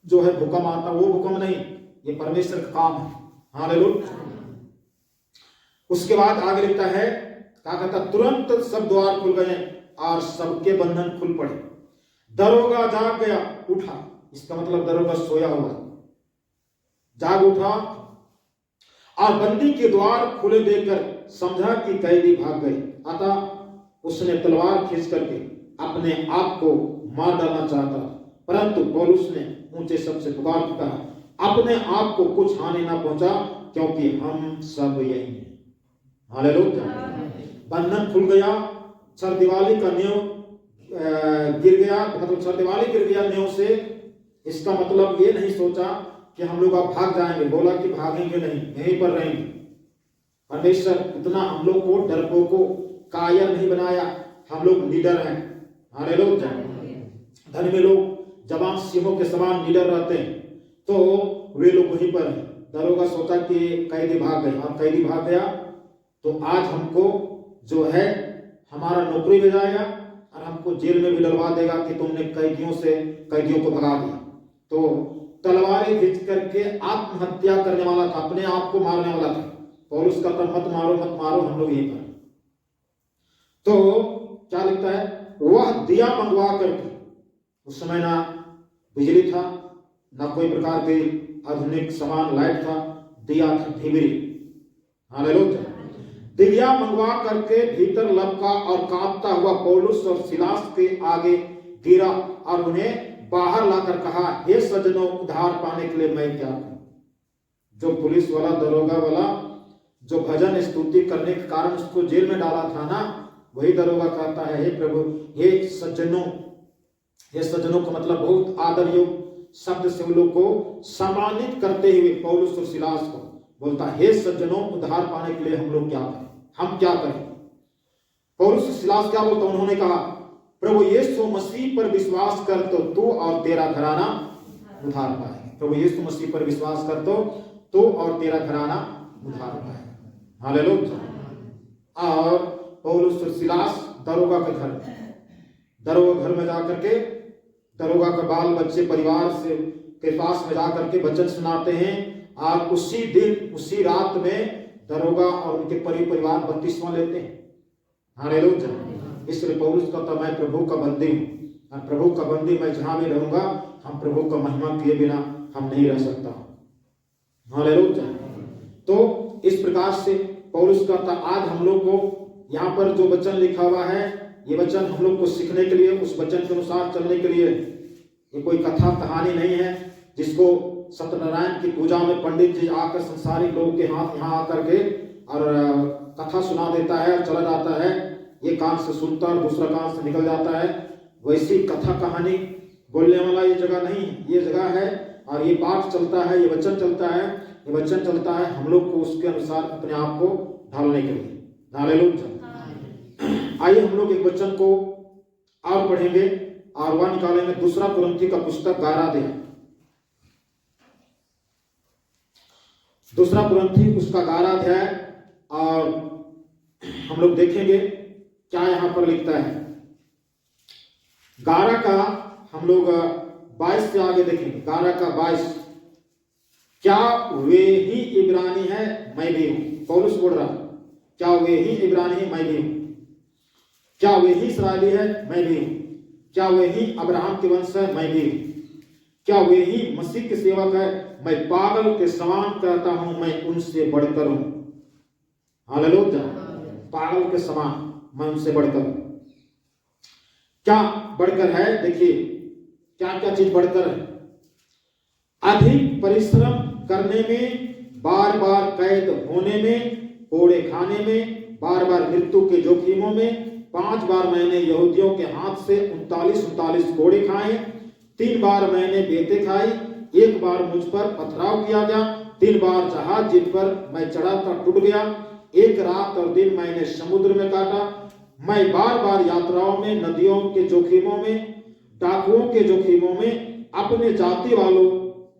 जो है भूकंप आता, वो भूकंप नहीं, ये परमेश्वर का काम है। हालेलुया। उसके बाद आगे लिखता है, क्या कहता, तुरंत सब द्वार खुल गए और सबके बंधन खुल पड़े। दरोगा जाग गया, उठा, इसका मतलब दरोगा सोया हुआ, जाग उठा और बंदी के द्वार खुले देखकर समझा कि कैदी भाग गए। अतः उसने तलवार खींच करके अपने आप को मार डालना चाहता, परंतु पौलुस ने ऊंचे शब्द से पुकार के कहा, अपने आप को कुछ हानि ना पहुंचा, क्योंकि हम सब यही हैं। हालेलुया। बंधन खुल गया, छर दीवाली का नींव गिर गया, मतलब छर दीवाली गिर गया नींव से। इसका मतलब ये नहीं सोचा कि हम लोग अब भाग जाएंगे, बोला कि भागेंगे नहीं, यहीं पर रहेंगे। परमेश्वर इतना हम लोग को डरपोकों कायर नहीं बनाया, हम लोग निडर हैं। हालेलुया। धन में लोग जवान सिंहों के समान निडर रहते हैं, तो वे लोग वहीं पर हैं। दरोगा सोचा कि कैदी भाग गए, और कैदी भाग गया तो आज हमको जो है हमारा नौकरी में जाएगा और हमको जेल में भी डलवा देगा कि तुमने कैदियों को भगा दिया। तो तलवारें खींच करके आत्महत्या करने वाला था, अपने आप को मारने वाला था। पौलुस कहता, मत मारो मत मारो, हम लोग यहीं पर। तो क्या लिखता है, वह दिया मंगवा करके, उस समय ना बिजली था, ना कोई प्रकार के आधुनिक सामान, लाइट था, दिया था, ढिबरी। हालेलुया। दिया मंगवा करके भीतर लपका और कांपता हुआ पौलुस और सिलास के आगे गिरा और उन्हें बाहर लाकर कहा, हे सज्जनों, उद्धार पाने के लिए मैं क्या करूं। जो पुलिस वाला, दरोगा वाला, जो भजन स्तुति करने के कारण उसको जेल में डाला था ना, वही दरोगा कहता है, हे प्रभु, हे सज्जनों। हे सज्जनों का मतलब बहुत आदर योग शब्द से उन लोग को सम्मानित करते हुए पौलुस और सिलास को बोलता, हे सज्जनों, उद्धार पाने के लिए हम लोग क्या करें, हम क्या करें। पौलुस और सिलास क्या बोलता, उन्होंने कहा, प्रभु यीशु मसीह पर विश्वास कर तो तू और तेरा घराना उद्धार पाए। प्रभु यीशु मसीह पर विश्वास कर तो तू और तेरा घराना उद्धार पाए। हालेलुया। और पौलुस और सिलास दरोगा के घर में जाकर के दरोगा का बाल बच्चे परिवार से के पास में जाकर के वचन सुनाते हैं, और उसी दिन उसी रात में दरोगा और उनके परिवार बपतिस्मा लेते हैं। हालेलुया। इसलिए पौलुस कहता, मैं प्रभु का बंदी हूं, और प्रभु का बंदी मैं जहां भी रहूंगा, हम प्रभु का महिमा किए बिना हम नहीं रह सकता। हालेलुया। तो इस प्रकार से पौलुस कहता, आज हम लोग को यहाँ पर जो वचन लिखा हुआ है, ये वचन हम लोग को सीखने के लिए, उस वचन के अनुसार चलने के लिए। ये कोई कथा कहानी नहीं है जिसको सत्यनारायण की पूजा में पंडित जी आकर संसारिक लोगों के हाथ यहाँ आकर के और कथा सुना देता है और चला जाता है, ये कान से सुनता और दूसरा कान से निकल जाता है। वैसी कथा कहानी बोलने वाला ये जगह नहीं है, ये जगह है और ये पाठ चलता है, ये वचन चलता है, ये वचन चलता है हम लोग को उसके अनुसार अपने आप को ढालने के लिए। हालेलुया। आइए हम लोग एक वचन को और पढ़ेंगे और वह निकालेंगे, दूसरा कुरिन्थी का पुस्तक 11 अध्याय, दूसरा कुरिन्थी उसका 11 अध्याय, और हम लोग देखेंगे क्या यहां पर लिखता है। 11 का हम लोग 22 से आगे देखेंगे। 11 का 22, क्या वे ही इब्रानी है, मैं भी हूं। पौलुस बोल रहा, क्या वे ही इब्रानी है, मैं भी हूं। क्या वे ही इस्राएली है, मैं भी हूं। क्या वे ही अब्राहम के वंश है, मैं भी हूं। क्या वे ही मसीह के सेवक है, मैं पागल के समान कहता हूं, मैं उनसे बढ़कर हूं। हालेलुया। पागल के समान, मैं उनसे बढ़कर। क्या बढ़कर है, देखिए क्या क्या चीज बढ़कर है। अधिक परिश्रम करने में बार बार कैद होने में, कोड़े खाने में, बार बार मृत्यु के जोखिमों में। 5 बार मैंने यहूदियों के हाथ से 39 कोड़े खाए। 3 बार मैंने बेतें खाई। 1 बार मुझ पर पथराव किया गया। 3 बार जहाज जिन पर मैं चढ़ा था टूट गया। 1 रात और दिन मैंने समुद्र में काटा। मैं बार बार यात्राओं में, नदियों के जोखिमों में, डाकुओं के जोखिमों में, अपने जाति वालों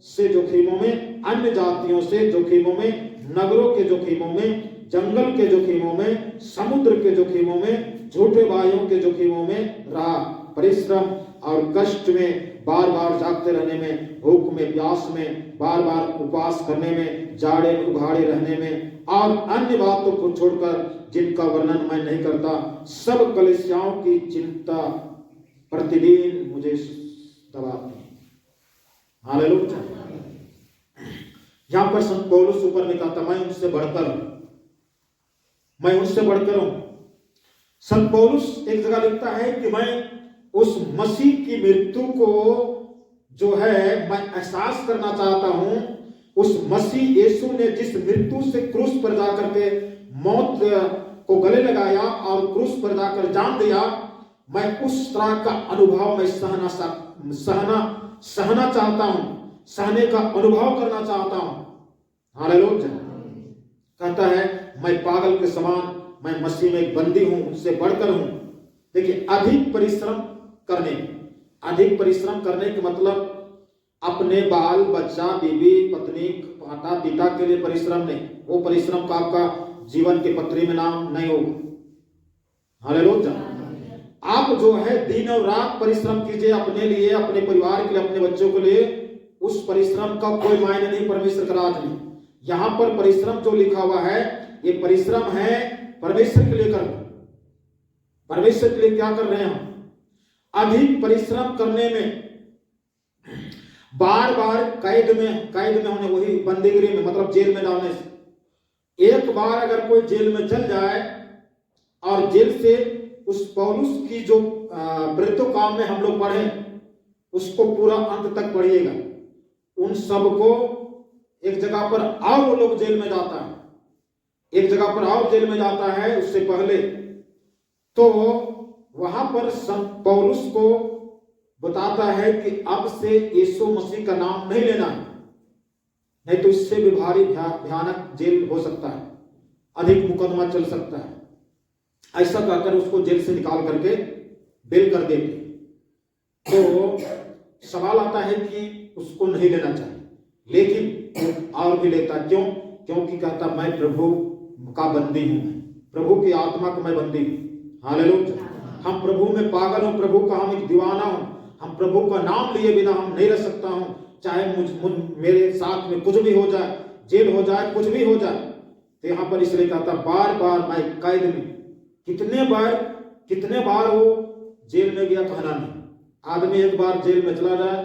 से जोखिमों में, अन्य जातियों से जोखिमों में, नगरों के जोखिमों में, जंगल के जोखिमों में, समुद्र के जोखिमों में, झूठे भाइयों के जोखिमों में रहा। परिश्रम और कष्ट में, बार बार जागते रहने में, भूख में, प्यास में, बार बार उपवास करने में, जाड़े में उघाड़े रहने में और अन्य बातों को छोड़कर जिनका वर्णन मैं नहीं करता, सब कलीसियाओं की चिंता प्रतिदिन मुझे दबाती है। हालेलुया। यहां पर संत पौलुस ऊपर में कहता, मैं उनसे बढ़कर हूं, मैं उनसे बढ़कर हूं। संत पौलुस एक जगह लिखता है कि मैं उस मसीह की मृत्यु को जो है मैं एहसास करना चाहता हूं। उस मसीह यीशु ने जिस मृत्यु से क्रूस पर जाकर के मौत को गले लगाया और क्रूस पर जाकर जान दिया, मैं उस तरह का अनुभव मैं सहना चाहता हूं, सहने का अनुभव करना चाहता हूं। हालेलुया। कहता है मैं पागल के समान, मैं मसीह में एक बंदी हूं, उससे बढ़कर हूं। देखिए, अधिक परिश्रम करने के मतलब अपने बाल बच्चा, बीबी, पत्नी, माता पिता के लिए परिश्रम नहीं। वो परिश्रम का आपका जीवन के पत्री में नाम नहीं होगा। हालेलुया। आप जो है दिन और रात परिश्रम कीजिए अपने लिए, अपने परिवार के लिए, अपने बच्चों के लिए। उस परिश्रम का कोई मायने नहीं परमेश्वर का राज में। यहां पर परिश्रम जो लिखा हुआ है, ये परिश्रम है परमेश्वर के लिए करना। परमेश्वर के लिए क्या कर रहे हैं हम? अधिक परिश्रम करने में, बार बार कैद में होने, वही बंदीगिरी में, मतलब जेल में डालने से। एक बार अगर कोई जेल में चल जाए और जेल से उस पौलुस की जो प्रेरितों काम में हम लोग पढ़े, उसको पूरा अंत तक पढ़िएगा। उन सबको एक जगह पर और वो लोग जेल में जाता है, एक जगह पर और जेल में जाता है। उससे पहले तो वहां पर संत पौलुस को बताता है कि अब से यीशु मसीह का नाम नहीं लेना है, नहीं तो इससे भी भारी भयानक जेल हो सकता है, अधिक मुकदमा चल सकता है। ऐसा कहकर उसको जेल से निकाल करके बेल कर देते। तो सवाल आता है कि उसको नहीं लेना चाहिए, लेकिन और भी लेता। क्यों? क्योंकि कहता मैं प्रभु का बंदी हूं, प्रभु की आत्मा का मैं बंदी हूं। हालेलुया। हम प्रभु में पागल हूं, प्रभु का हम एक दीवाना हूं। हम प्रभु का नाम लिए बिना हम नहीं रह सकता हूं, चाहे मेरे साथ में कुछ भी हो जाए, जेल हो जाए, कुछ भी हो जाए। तो यहां पर इसलिए कहता बार बार मैं कैद में, कितने बार वो जेल में गया कहना नहीं। आदमी एक बार जेल में चला जाए,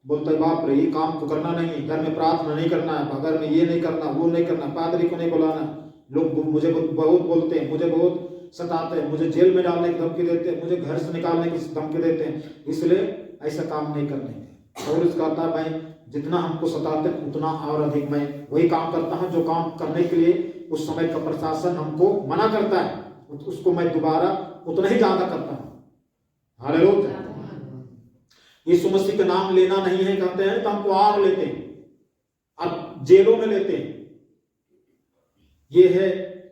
बोलता है बाप रे, ये काम को करना नहीं है, घर में प्रार्थना नहीं करना है, घर में ये नहीं करना, वो नहीं करना, पादरी को नहीं बुलाना। लोग मुझे बहुत बोलते हैं, मुझे बहुत सताते हैं, मुझे जेल में डालने की धमकी देते हैं, मुझे घर से निकालने की धमकी देते हैं, इसलिए ऐसा काम नहीं करने। और इसका कहता है मैं जितना हमको सताते हैं उतना और अधिक मैं वही काम करता हूं जो काम करने के लिए उस समय का प्रशासन हमको मना करता है, उसको मैं दोबारा उतना ही ज्यादा करता हूं। हालेलुया। यीशु मसीह का नाम लेना नहीं है कहते हैं तो हमको और लेते हैं, अब जेलों में लेते हैं। ये है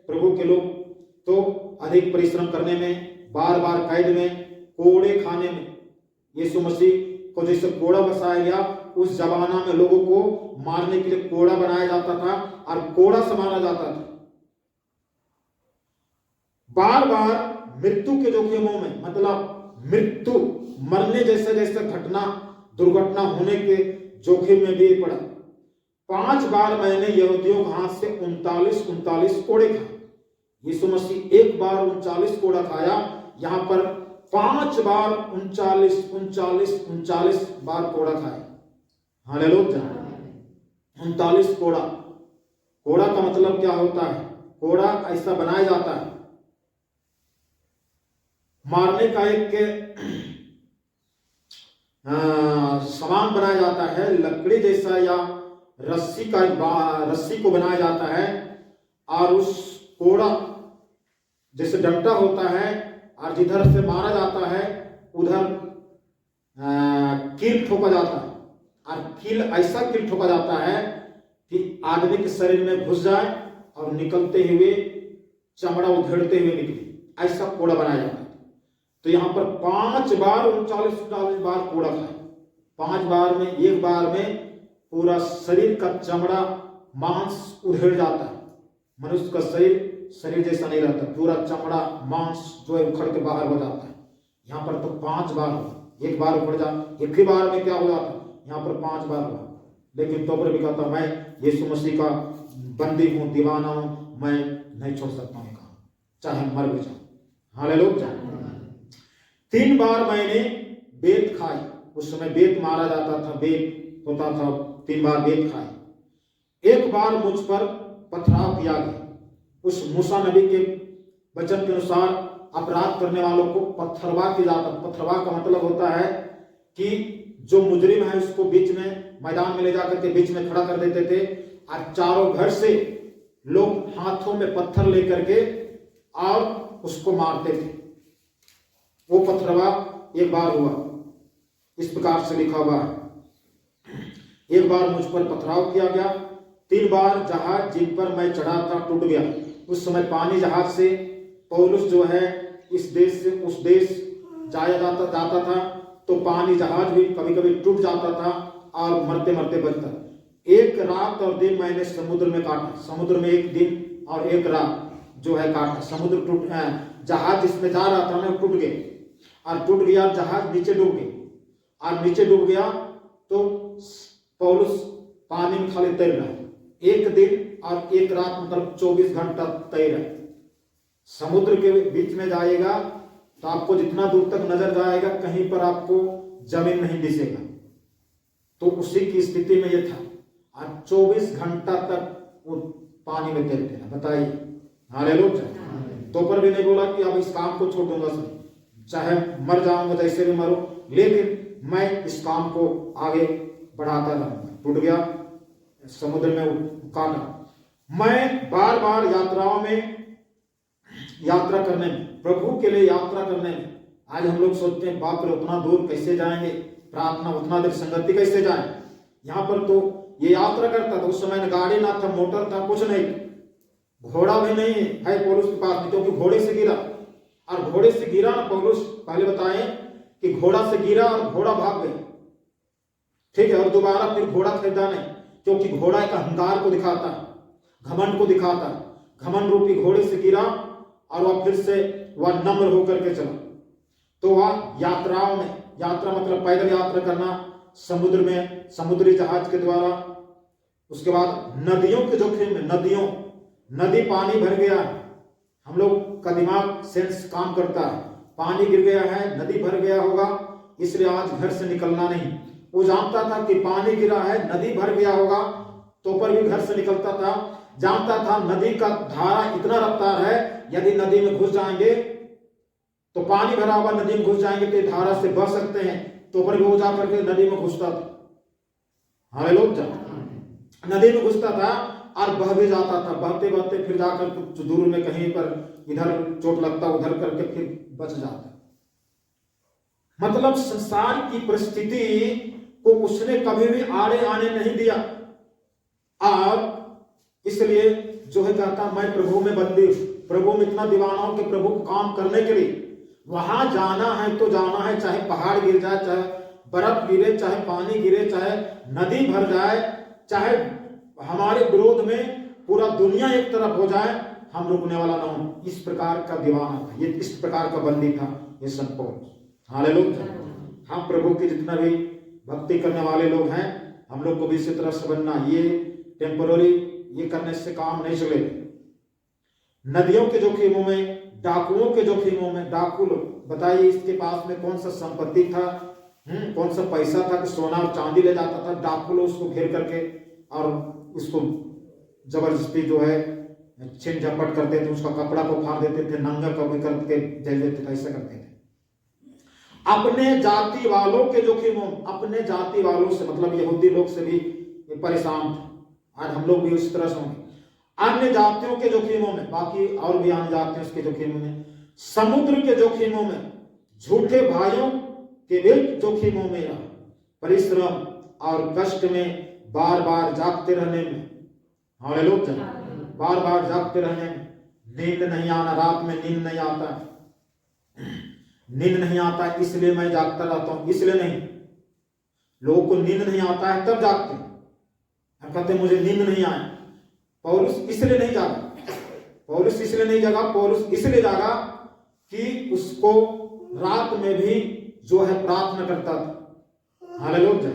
प्रभु के लोग। तो अधिक परिश्रम करने में, बार बार कैद में, कोड़े खाने में। यीशु मसीह को जैसे कोड़ा बसाया गया, उस जमाना में लोगों को मारने के लिए कोड़ा बनाया जाता था और कोड़ा से मारा जाता था। बार बार मृत्यु के जोखिमों में, मतलब मृत्यु, मरने जैसे जैसे घटना, दुर्घटना होने के जोखिम में भी पड़ा। 5 बार मैंने यहूदियों के हाथ से 39 कोड़े खाए। यीशु मसीह एक बार 39 कोड़ा खाया, यहां पर 5 बार 39 बार कोड़ा खाया। हालेलुया। 39 कोड़ा। कोड़ा का मतलब क्या होता है? कोड़ा ऐसा बनाया जाता है, मारने का एक सामान बनाया जाता है, लकड़ी जैसा या रस्सी को बनाया जाता है और उस कोड़ा जैसे डंडा होता है और जिधर से मारा जाता है उधर कील ठोका जाता है और कील ऐसा कील ठोका जाता है कि आदमी के शरीर में घुस जाए और निकलते हुए चमड़ा उधेड़ते हुए निकले, ऐसा कोड़ा बनाया जाता है। तो यहाँ पर 5 बार 39 बार कोड़ा खाए, 5 बार में, एक बार में पूरा शरीर का चमड़ा मांस उधेड़ जाता है। मनुष्य का शरीर जैसा नहीं रहता, पूरा चमड़ा मांस जो है उखड़ के बाहर हो जाता है। यहाँ पर तो 5 बार हुआ, एक बार उखड़ जा, एक ही बार में क्या हो जाता, यहाँ पर 5 बार हुआ। लेकिन तो पर भी कहता मैं यीशु मसीह का बंदी हूँ, दीवाना हूँ, मैं नहीं छोड़ सकता हूँ काम, चाहे मर भी जाऊं। हालेलुया। 3 बार मैंने बेत खाई, उस समय बेत मारा जाता था, बेत होता था, 3 बार बेत खाई। 1 बार मुझ पर पथराव किया गया। उस मूसा नबी के वचन के अनुसार अपराध करने वालों को पत्थरवा किया जाता। पत्थरवा का मतलब होता है कि जो मुजरिम है उसको बीच में मैदान में ले जाकर के बीच में खड़ा कर देते थे और चारों घर से लोग हाथों में पत्थर लेकर के और उसको मारते थे। वो पत्थरवा 1 बार हुआ, इस प्रकार से लिखा हुआ है। 1 बार मुझ पर पथराव किया गया। 3 बार जहाज जिन पर मैं चढ़ा था टूट गया। उस समय पानी जहाज से पौलुस जो है इस देश से उस देश जाया जाता था, तो पानी जहाज भी कभी कभी टूट जाता था और मरते मरते बचता। 1 रात और दिन मैंने समुद्र में काटा, समुद्र में 1 दिन और 1 रात जो है काटा। समुद्र जहाज जिसमें जा रहा था ना टूट गया और टूट गया, जहाज नीचे डूब गया और नीचे डूब गया तो पौलुस पानी में खाली तैर रहा है। 1 दिन और 1 रात मतलब 24 घंटा तैर है। समुद्र के बीच में जाएगा तो आपको जितना दूर तक नजर जाएगा कहीं पर आपको जमीन नहीं दिखेगा। तो उसी की स्थिति में ये था और 24 घंटा तक वो पानी में तैरते हैं। बताइए, हालेलुया। तो पर भी नहीं बोला कि अब इस काम को छोड़ दूंगा, चाहे मर जाऊंगा जैसे भी मरो, लेकिन मैं इस काम को आगे बढ़ाता रहूंगा। टूट गया, समुद्र में काटा। मैं बार बार यात्रा करने में, प्रभु के लिए यात्रा करने में, आज हम लोग सोचते हैं बाप रे उतना दूर कैसे जाएंगे, प्रार्थना उतना देर संगति कैसे जाए। यहाँ पर तो ये यात्रा करता था। उस समय गाड़ी ना था, मोटर था, कुछ नहीं, घोड़ा भी नहीं है पौलुस के पास में, क्योंकि घोड़े से गिरा और घोड़े से गिरा ना पौलुस, पहले बताएं कि घोड़ा से गिरा और घोड़ा भाग गया, ठीक है, और दोबारा फिर घोड़ा खरीदा नहीं, क्योंकि घोड़ा एक अहंकार को दिखाता है, घमंड को दिखाता है। घमंड रूपी घोड़े से गिरा और वह फिर से वह नम्र होकर के चला। तो वह यात्राओं में, यात्रा मतलब पैदल यात्रा करना समुद्र में, समुद्री जहाज के द्वारा। उसके बाद नदियों के जोखिम में, नदी पानी भर गया, हम लोग का दिमाग सेंस काम करता है, पानी गिर गया है, नदी भर गया होगा, इसलिए आज घर से निकलना नहीं। वो जानता था कि पानी गिरा है, नदी भर गया होगा, तो पर भी घर से निकलता था। जानता था नदी का धारा इतना रफ्तार है, यदि नदी में घुस जाएंगे तो पानी भरा हुआ नदी में घुस जाएंगे तो धारा से बच सकते हैं, तो पर भी वो जाकर के नदी में घुसता था। हालेलुया। नदी में घुसता था और बह भी जाता था, बहते बहते फिर जाकर कुछ दूर में कहीं पर इधर चोट लगता, उधर करके फिर बच जाता। मतलब संसार की परिस्थिति को उसने कभी भी आड़े आने नहीं दिया और इसलिए जो है कहता मैं प्रभु में बंदी, प्रभु में इतना दीवाना हूं कि प्रभु को काम करने के लिए वहां जाना है तो जाना है, चाहे पहाड़ गिर जाए, चाहे बर्फ गिरे, चाहे पानी गिरे, चाहे नदी भर जाए, चाहे हमारे विरोध में पूरा दुनिया एक तरफ हो जाए, हम रुकने वाला ना हो। इस प्रकार का दीवाना था, ये इस प्रकार का बंदी था ये संत पौलुस। हालेलुया। हम प्रभु की जितना भी भक्ति करने वाले लोग हैं, हम लोग को भी इसी तरह से बनना। ये टेम्पररी ये करने से काम नहीं चलेगा। नदियों के जोखिमों में, डाकुओं के जोखिमों में, डाकू लोग, बताइए इसके पास में कौन सा संपत्ति था, कौन सा पैसा था कि सोना और चांदी ले जाता था। डाकू लोग उसको घेर करके और इसको जबरदस्ती जो है छीन झपट करते थे, उसका कपड़ा को फाड़ देते थे, नंगा कभी करके जल देते थे, ऐसा करते थे। अपने जाति वालों के जोखिमों, अपने जाति वालों से मतलब यहूदी लोग से भी परेशान थे। आज हम लोग भी उस तरह से होंगे। अन्य जातियों के जोखिमों में, बाकी और भी अन्य जातियों के जोखिमों में, समुद्र के जोखिमों में, झूठे भाइयों के भी जोखिमों में, परिश्रम और कष्ट में, बार बार जागते रहने में, हालेलुया, बार बार जागते रहने में, नींद नहीं आना, रात में नींद नहीं आता, नींद नहीं आता इसलिए मैं जागता रहता हूं, इसलिए नहीं। लोगों को नींद नहीं आता है तब जागते हैं, कहते मुझे नींद नहीं आए। पौलुस इसलिए नहीं जागा, पौलुस इसलिए नहीं जागा, पौलुस इसलिए जागा कि उसको रात में भी जो है प्रार्थना करता था। हालेलुया।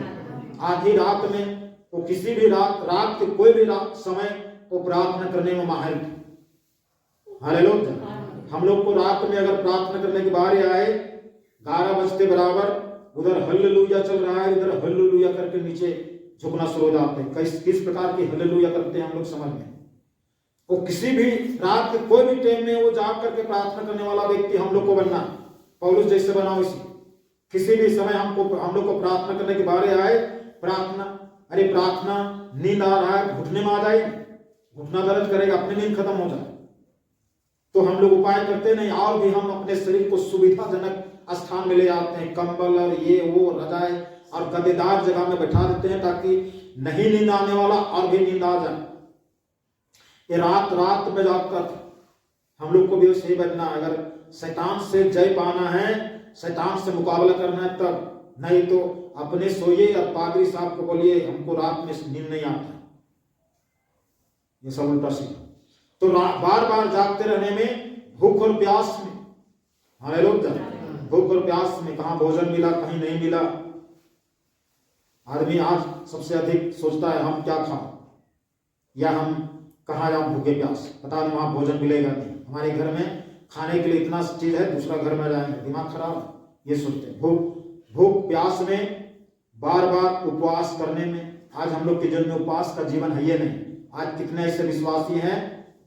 आधी रात में वो किसी भी रात के कोई भी समय वो प्रार्थना करने में माहिर थे। हालेलुया। हम लोग को रात में अगर प्रार्थना करने की बारी आए, 11 बजते बराबर उधर हल्लेलुया चल रहा है, इधर हल्लेलुया करके नीचे झुकना शुरू हो जाते हैं। किस प्रकार की हल्लेलुया करते हैं हम लोग समझ में। वो किसी भी रात के कोई भी टाइम में वो जाग करके प्रार्थना करने वाला व्यक्ति हम लोग को बनना है, पौलुस जैसे बना वैसे। किसी भी समय हम लोग को प्रार्थना करने के बारे आए, प्रार्थना, अरे प्रार्थना, नींद आ रहा है, घुटने में आ जाए, घुटना दर्द करेगा, अपनी नींद खत्म हो जाए, तो हम लोग उपाय करते नहीं, और भी हम अपने शरीर को सुविधाजनक स्थान में ले आते हैं, कंबल और ये वो रजाए और गद्देदार जगह में बैठा देते हैं ताकि नहीं नींद आने वाला और भी नींद आ जाए। ये रात में जागता था। हम लोग को भी वैसे ही बनना है। अगर शैतान से जय पाना है, शैतान से मुकाबला करना है तब, नहीं तो अपने सोइए और पादरी साहब को बोलिए हमको रात में नींद नहीं आता। ये सब उल्टा सीधा। तो बार बार जागते रहने में, भूख और प्यास में, हालेलुया, भूख और प्यास में, कहां भोजन मिला कहीं नहीं मिला। आदमी आज सबसे अधिक सोचता है हम क्या खाएं, या हम कहाँ जाऊं भूखे प्यास, पता नहीं वहां भोजन मिलेगा नहीं, हमारे घर में खाने के लिए इतना चीज है, दूसरा घर में जाएंगे, दिमाग खराब, ये सोचते हैं। भूख प्यास में, बार बार उपवास करने में। आज हम लोग के जीवन में उपवास का जीवन है ये नहीं। आज कितने ऐसे विश्वासी हैं,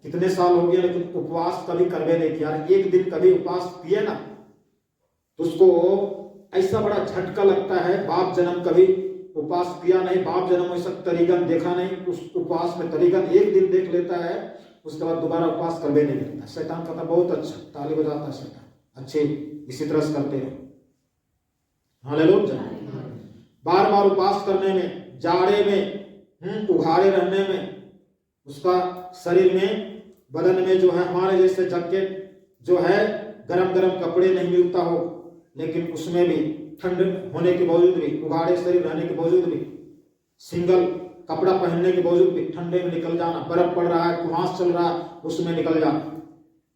कितने साल हो गए लेकिन उपवास कभी करवे नहीं किया। एक दिन कभी उपवास किए ना तो उसको ऐसा बड़ा झटका लगता है, बाप जन्म कभी उपवास किया नहीं, बाप जन्म ऐसा तरीकन देखा नहीं, उस उपवास में तरीकन एक दिन देख लेता है, उसके बाद दोबारा उपवास करवे नहीं करता। शैतान कहता बहुत अच्छा, ताली बजाता है शैतान, अच्छे इसी तरह से करते रहो। हालेलुया। बार बार उपवास करने में, जाड़े में, उघाड़े रहने में, उसका शरीर में, बदन में जो है हमारे जैसे जैकेट जो है, गरम गरम कपड़े नहीं मिलता हो, लेकिन उसमें भी ठंड होने के बावजूद भी, उघाड़े शरीर रहने के बावजूद भी, सिंगल कपड़ा पहनने के बावजूद भी ठंडे में निकल जाना, बर्फ पड़ रहा है, कुहास चल रहा है, उसमें निकल जाना।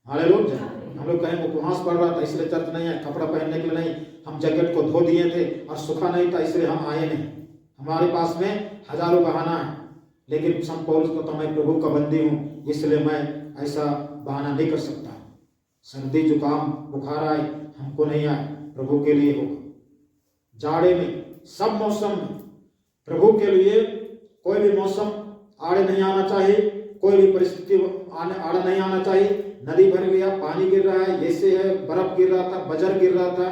हालेलुया। हम लोग कहें वो कुहास पड़ रहा था इसलिए चर्च नहीं है, कपड़ा पहनने के लिए नहीं, हम जैकेट को धो दिए थे और सूखा नहीं था इसलिए हम आए नहीं। हमारे पास में हजारों बहाना है, लेकिन संत पौलुस को तो मैं प्रभु का बंदी हूं इसलिए मैं ऐसा बहाना नहीं कर सकता। सर्दी जुकाम बुखार आए हमको नहीं आए, प्रभु के लिए होगा। जाड़े में, सब मौसम में प्रभु के लिए कोई भी मौसम आड़े नहीं आना चाहिए, कोई भी परिस्थिति आड़े नहीं आना चाहिए। नदी भर गया, पानी गिर रहा है, ऐसे है, बर्फ गिर रहा था, बजर गिर रहा था,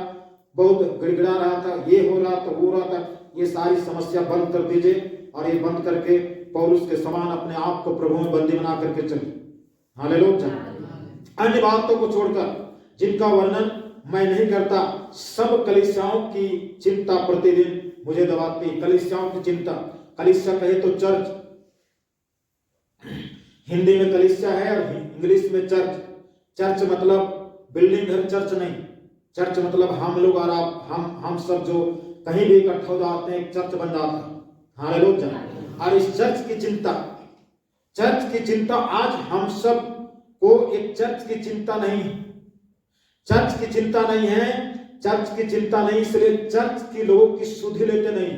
बहुत गिड़गिड़ा रहा था, ये हो रहा था, वो रहा था, ये सारी समस्या बंद कर दीजिए और ये बंद करके पौलुस के समान अपने आप को प्रभु में बंदी बना करके चलिए। हालेलुया। अन्य बातों को छोड़कर जिनका वर्णन मैं नहीं करता, सब कलीसियाओं की चिंता प्रतिदिन मुझे दबाती। कलीसियाओं की चिंता, कलीसिया कहे तो चर्च, हिंदी में कलीसिया है और इंग्लिश में चर्च। चर्च मतलब बिल्डिंग घर चर्च नहीं, चर्च मतलब हम लोग और आप, हम सब जो कहीं भी इकट्ठा हो जाते हैं एक चर्च बन जाता है। हालेलुया। और इस चर्च की चिंता आज हम सब को एक चर्च की चिंता नहीं है, चर्च की चिंता नहीं है, चर्च की चिंता नहीं, इसलिए चर्च के लोगों की सुधि लेते नहीं,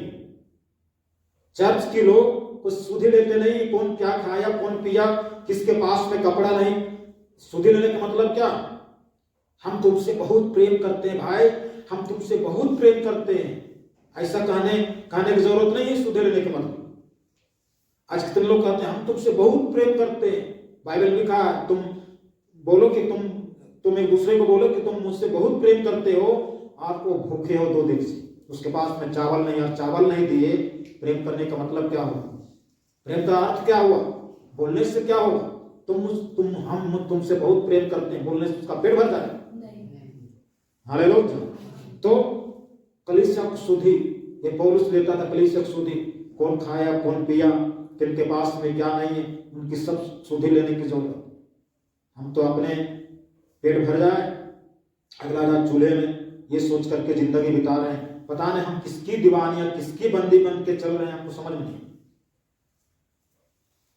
चर्च के लोग कुछ सुधि लेते नहीं, कौन क्या खाया कौन पिया, किसके पास में कपड़ा नहीं। सुधि लेने का मतलब क्या, हम तुमसे बहुत प्रेम करते हैं भाई, हम तुमसे बहुत प्रेम करते हैं, ऐसा कहने की जरूरत नहीं है। सुधि लेने का मतलब, आज कितने लोग कहते हैं हम तुमसे बहुत प्रेम करते हैं, बाइबल में कहा तुम बोलो कि तुम एक दूसरे को बोलो कि तुम मुझसे बहुत प्रेम करते हो, आपको भूखे हो 2 दिन से, उसके पास में चावल नहीं और चावल नहीं दिए, प्रेम करने का मतलब क्या हो। प्रेम का अर्थ क्या हुआ? बोलने से क्या होगा? हम तुमसे बहुत प्रेम करते हैं, बोलने से उसका पेट भर जाए? हालेलुया। तो कलीसिया की सुधि ये पौलुस लेता था, कलीसिया की सुधि, कौन खाया कौन पिया, किनके पास में क्या नहीं है, उनकी सब सुधि लेने की जरूरत। हम तो अपने पेट भर जाए, अगला रात चूल्हे में, ये सोच करके जिंदगी बिता रहे हैं। पता नहीं हम किसकी दीवानियां, किसकी बंदी बन के चल रहे हैं, हमको समझ नहीं।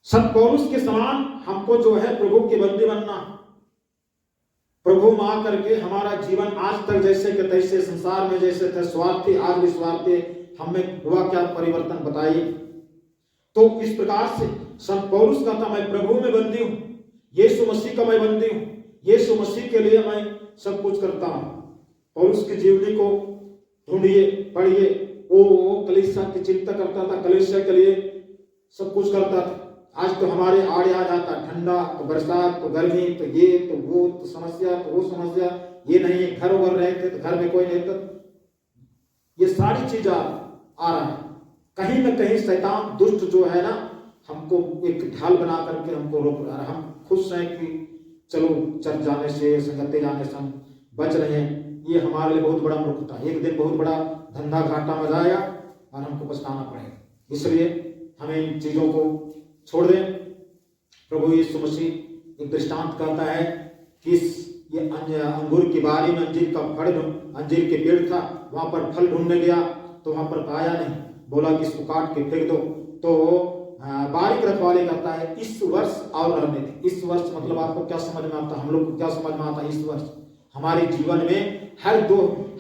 संत पौलुस के समान हमको जो है प्रभु की बंदी बनना, प्रभु में आकर के हमारा जीवन आज तक जैसे के तैसे, संसार में जैसे थे स्वार्थी, आज भी स्वार्थी, हमें हुआ क्या परिवर्तन बताइए। तो इस प्रकार से संत पौलुस का था, मैं प्रभु में बंदी हूं, यीशु मसीह का मैं बंदी हूं, यीशु मसीह के लिए मैं सब कुछ करता हूं। पौलुस की जीवनी को ढूंढिए, पढ़िए। वो कलीसिया की चिंता करता था, कलीसिया के लिए सब कुछ करता था। आज तो हमारे आड़े आ जाता, ठंडा तो बरसात तो गर्मी तो ये तो वो तो समस्या तो वो समस्या, ये नहीं है, घर वर रहे थे तो घर में कोई नहीं था, ये सारी चीज आ रहा है। कहीं ना कहीं शैतान दुष्ट जो है ना, हमको एक ढाल बना करके हमको रोक रहा है। हम खुश हैं कि चलो चर्च जाने से, संगति जाने से हम बच रहे हैं, ये हमारे लिए बहुत बड़ा मूर्खता। एक दिन बहुत बड़ा धंधा घाटा में जाएगा और हमको पछताना पड़ेगा। इसलिए हमें इन चीजों को छोड़ दें। प्रभु यीशु मसीह एक दृष्टांत कहता है कि ये अंगूर की बारी में अंजीर के पेड़ था, वहां पर फल ढूंढने गया तो वहां पर पाया नहीं, बोला कि इसको काट के फेंक दो। तो बारी के रखवाले कहता है इस वर्ष और रहने दे। इस वर्ष मतलब आपको क्या समझ में आता, हम लोग को क्या समझ में आता? इस वर्ष हमारे जीवन में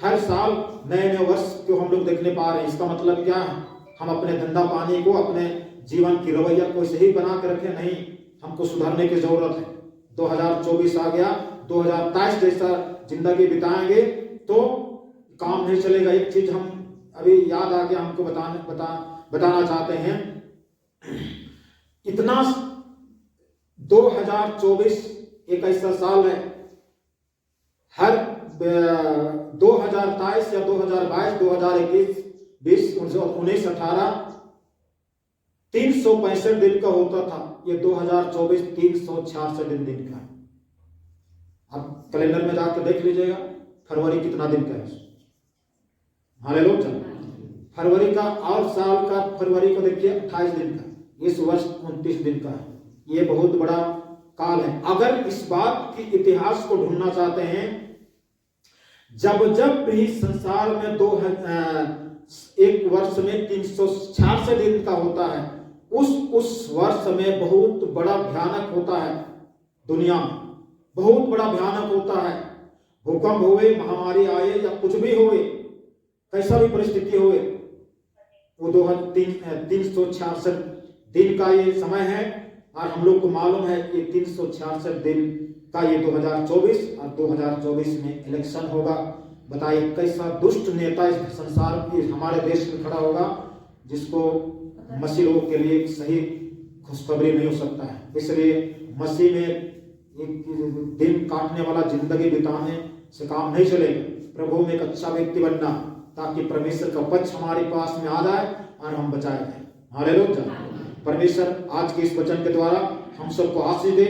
हर साल नए नए वर्ष को हम लोग देखने पा रहे हैं। इसका मतलब क्या है? हम अपने धंधा पानी को, अपने जीवन की रवैया को सही बना के रखें, नहीं, हमको सुधारने की जरूरत है। 2024 आ गया, 2023 जैसा जिंदगी बिताएंगे तो काम नहीं चलेगा। एक चीज हम अभी याद आ गया, हमको बताना चाहते हैं। इतना 2024 एक ऐसा साल है, हर 2023 या 2022, 2021, 20, 19, 18 365 दिन का होता था। ये 2024 366 दिन का है। आप कैलेंडर में जाकर देख लीजिएगा फरवरी कितना दिन का है। हालेलुया। फरवरी का और साल का फरवरी को देखिए 28 दिन का, इस वर्ष 29 दिन का है। ये बहुत बड़ा काल है। अगर इस बात की इतिहास को ढूंढना चाहते हैं, जब भी संसार में एक वर्ष में 366 दिन का होता है, उस वर्ष में बहुत बड़ा भयानक होता है। दुनिया में बहुत बड़ा भयानक होता है। भूकंप होवे, महामारी आए या कुछ भी होवे, कैसा भी परिस्थिति होवे, वो 366 दिन का ये समय है। और हम लोग को मालूम है कि 366 दिन का ये 2024 और 2024 में इलेक्शन होगा। बताइए कैसा दुष्ट नेता इस संसार की हमारे देश में खड़ा होगा, जिसको मसीह लोगों के लिए सही खुशखबरी नहीं हो सकता है। इसलिए मसीह में एक दिन काटने वाला जिंदगी बिताने से काम नहीं चलेगा। प्रभु में एक अच्छा व्यक्ति बनना, ताकि परमेश्वर का पक्ष हमारे पास में आ जाए और हम बचाए जाए। हालेलुया। परमेश्वर आज के इस वचन के द्वारा हम सबको आशीष दे।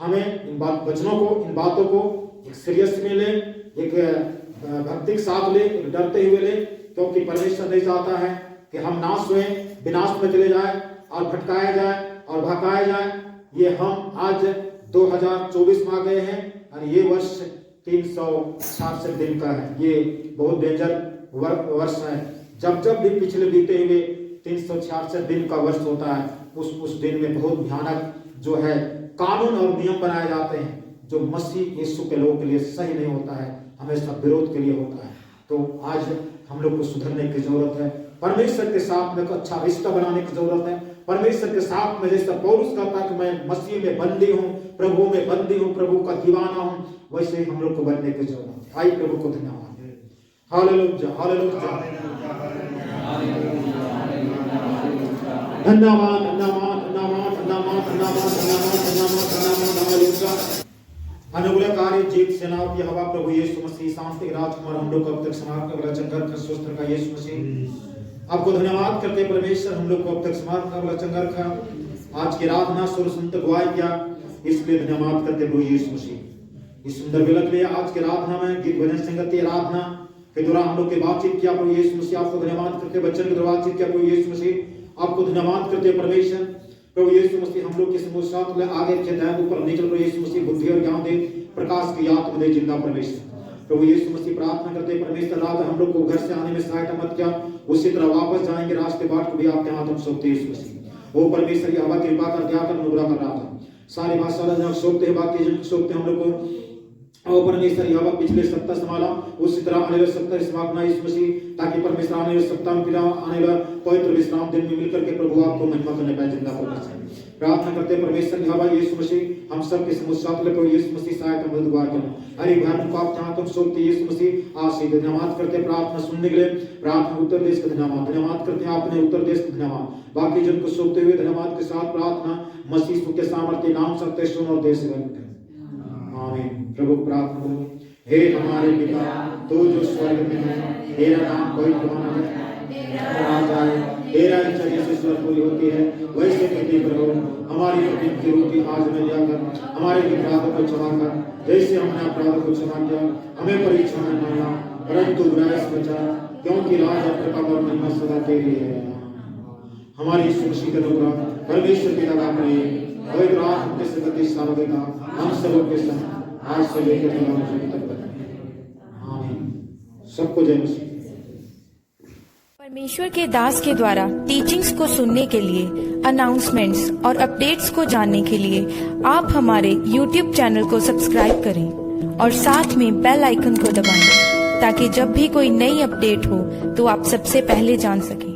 हमें इन बातों को एक सीरियस में ले, एक भक्ति के साथ ले, एक डरते हुए ले, क्योंकि परमेश्वर नहीं चाहता है कि हम नाश हुए, विनाश में चले जाए और भटकाए जाए और भकाए जाए। ये हम आज 2024 में आ गए हैं और ये वर्ष 366 दिन का है। ये बहुत डेंजर वर्ष है। जब भी पिछले बीते हुए 366 दिन का वर्ष होता है, उस दिन में बहुत भयानक जो है कानून और नियम बनाए जाते हैं, जो मसीह यीशु के लोगों के लिए सही नहीं होता है, हमेशा विरोध के लिए होता है। तो आज हम लोग को सुधरने की जरूरत है। परमेश्वर के साथ में अच्छा रिश्ता बनाने की जरूरत है। परमेश्वर के साथ में जैसा पौलुस कहता है कि मैं मसीह में बंदी हूँ, प्रभु में बंदी हूँ, प्रभु का दीवाना हूँ, वैसे हम लोग को बनने की जरूरत है। आइए प्रभु को धन्यवाद। हालेलुया, हालेलुया, धन्यवाद, धन्यवाद, धन्यवाद, धन्यवाद, धन्यवाद, धन्यवाद, धन्यवाद, हालेलुया। अनुग्रहकारी जीत सेनाओं की हवा प्रभु यीशु मसीह सांस्कृतिक राजकुमार हम लोग को अब तक समाप्त कर चंगर का स्वस्थ का यीशु मसीह आपको धन्यवाद करते हैं परमेश्वर, हम लोग को अब तक समाप्त का चंगा रखा, आज की आराधना सुर सुन तक अगुवाई किया, इसलिए धन्यवाद करते प्रभु यीशु मसीह। इस सुंदर वेला के लिए आज की आराधना में गीत भजन संगति आराधना के दौरान हम लोग के बातचीत किया प्रभु यीशु मसीह, आपको धन्यवाद करते, बच्चन के द्वारा बातचीत किया प्रभु यीशु मसीह, आपको धन्यवाद करते परमेश्वर। प्रभु यीशु मसीह हम लोग के समूह साथ आगे के दाएं ऊपर निकल प्रभु यीशु मसीह बुद्धि और ज्ञान दे, प्रकाश की आत्मा दे जिंदा परमेश्वर। प्रभु यीशु मसीह प्रार्थना करते परमेश्वर, रात हम लोग को घर से आने में सहायता मत किया, उसी तरह वापस जाएंगे रास्ते बाट को भी आपके हाथ में सौंपते यीशु मसीह। ओ परमेश्वर की हवा कृपा कर दिया कर अनुग्रह कर रहा था, सारी बात सारा जन सौंपते हैं, बाकी जन सौंपते हम लोग को। और परमेश्वर यहोवा पिछले सप्ताह संभाला, उसी तरह आने वाले सप्ताह संभालना यीशु मसीह, ताकि परमेश्वर आने वाले सप्ताह में पिता आने वाला पवित्र विश्राम दिन में मिलकर के प्रभु आपको महिमा करने पाए जिंदा परमेश्वर। प्रार्थना करते परमेश्वर यहोवा यीशु मसीह हम सब के समूह साथ प्रभु यीशु मसीह सहायता मदद दुआ करें, हरि भाई को आप जहां तुम सौंपते यीशु मसीह आशीष धन्यवाद करते प्रार्थना सुनने के लिए, प्रार्थना उत्तर देश का धन्यवाद करते हैं, आपने उत्तर देश का धन्यवाद, बाकी जन को सौंपते हुए धन्यवाद के साथ प्रार्थना मसीह के सामर्थ्य नाम सकते सुन और देश से आमीन। प्रभु प्रार्थना करो, हे हमारे पिता तू जो स्वर्ग में है, तेरा नाम पवित्र माना जाए, तेरा जाए, तेरा इच्छा जैसे स्वर्ग पूरी होती है वैसे पृथ्वी पर हो। हमारी प्रतिदिन की रोटी आज हमें दिया कर, हमारे अपराधों को क्षमा कर जैसे हमने अपराधों को क्षमा किया, हमें परीक्षा में न डालना परंतु बुराई से बचा, क्योंकि राज और प्रताप और महिमा सदा तेरी है। हमारी यीशु मसीह का अनुग्रह, परमेश्वर पिता का प्रेम, पवित्र आत्मा के संगति सार्वभौमिक हम सब के संग आज से लेकर तक आमीन। सबको जय मसीह। परमेश्वर के दास के द्वारा टीचिंग्स को सुनने के लिए, अनाउंसमेंट्स और अपडेट्स को जानने के लिए आप हमारे YouTube चैनल को सब्सक्राइब करें और साथ में बेल आइकन को दबाएं, ताकि जब भी कोई नई अपडेट हो तो आप सबसे पहले जान सकें।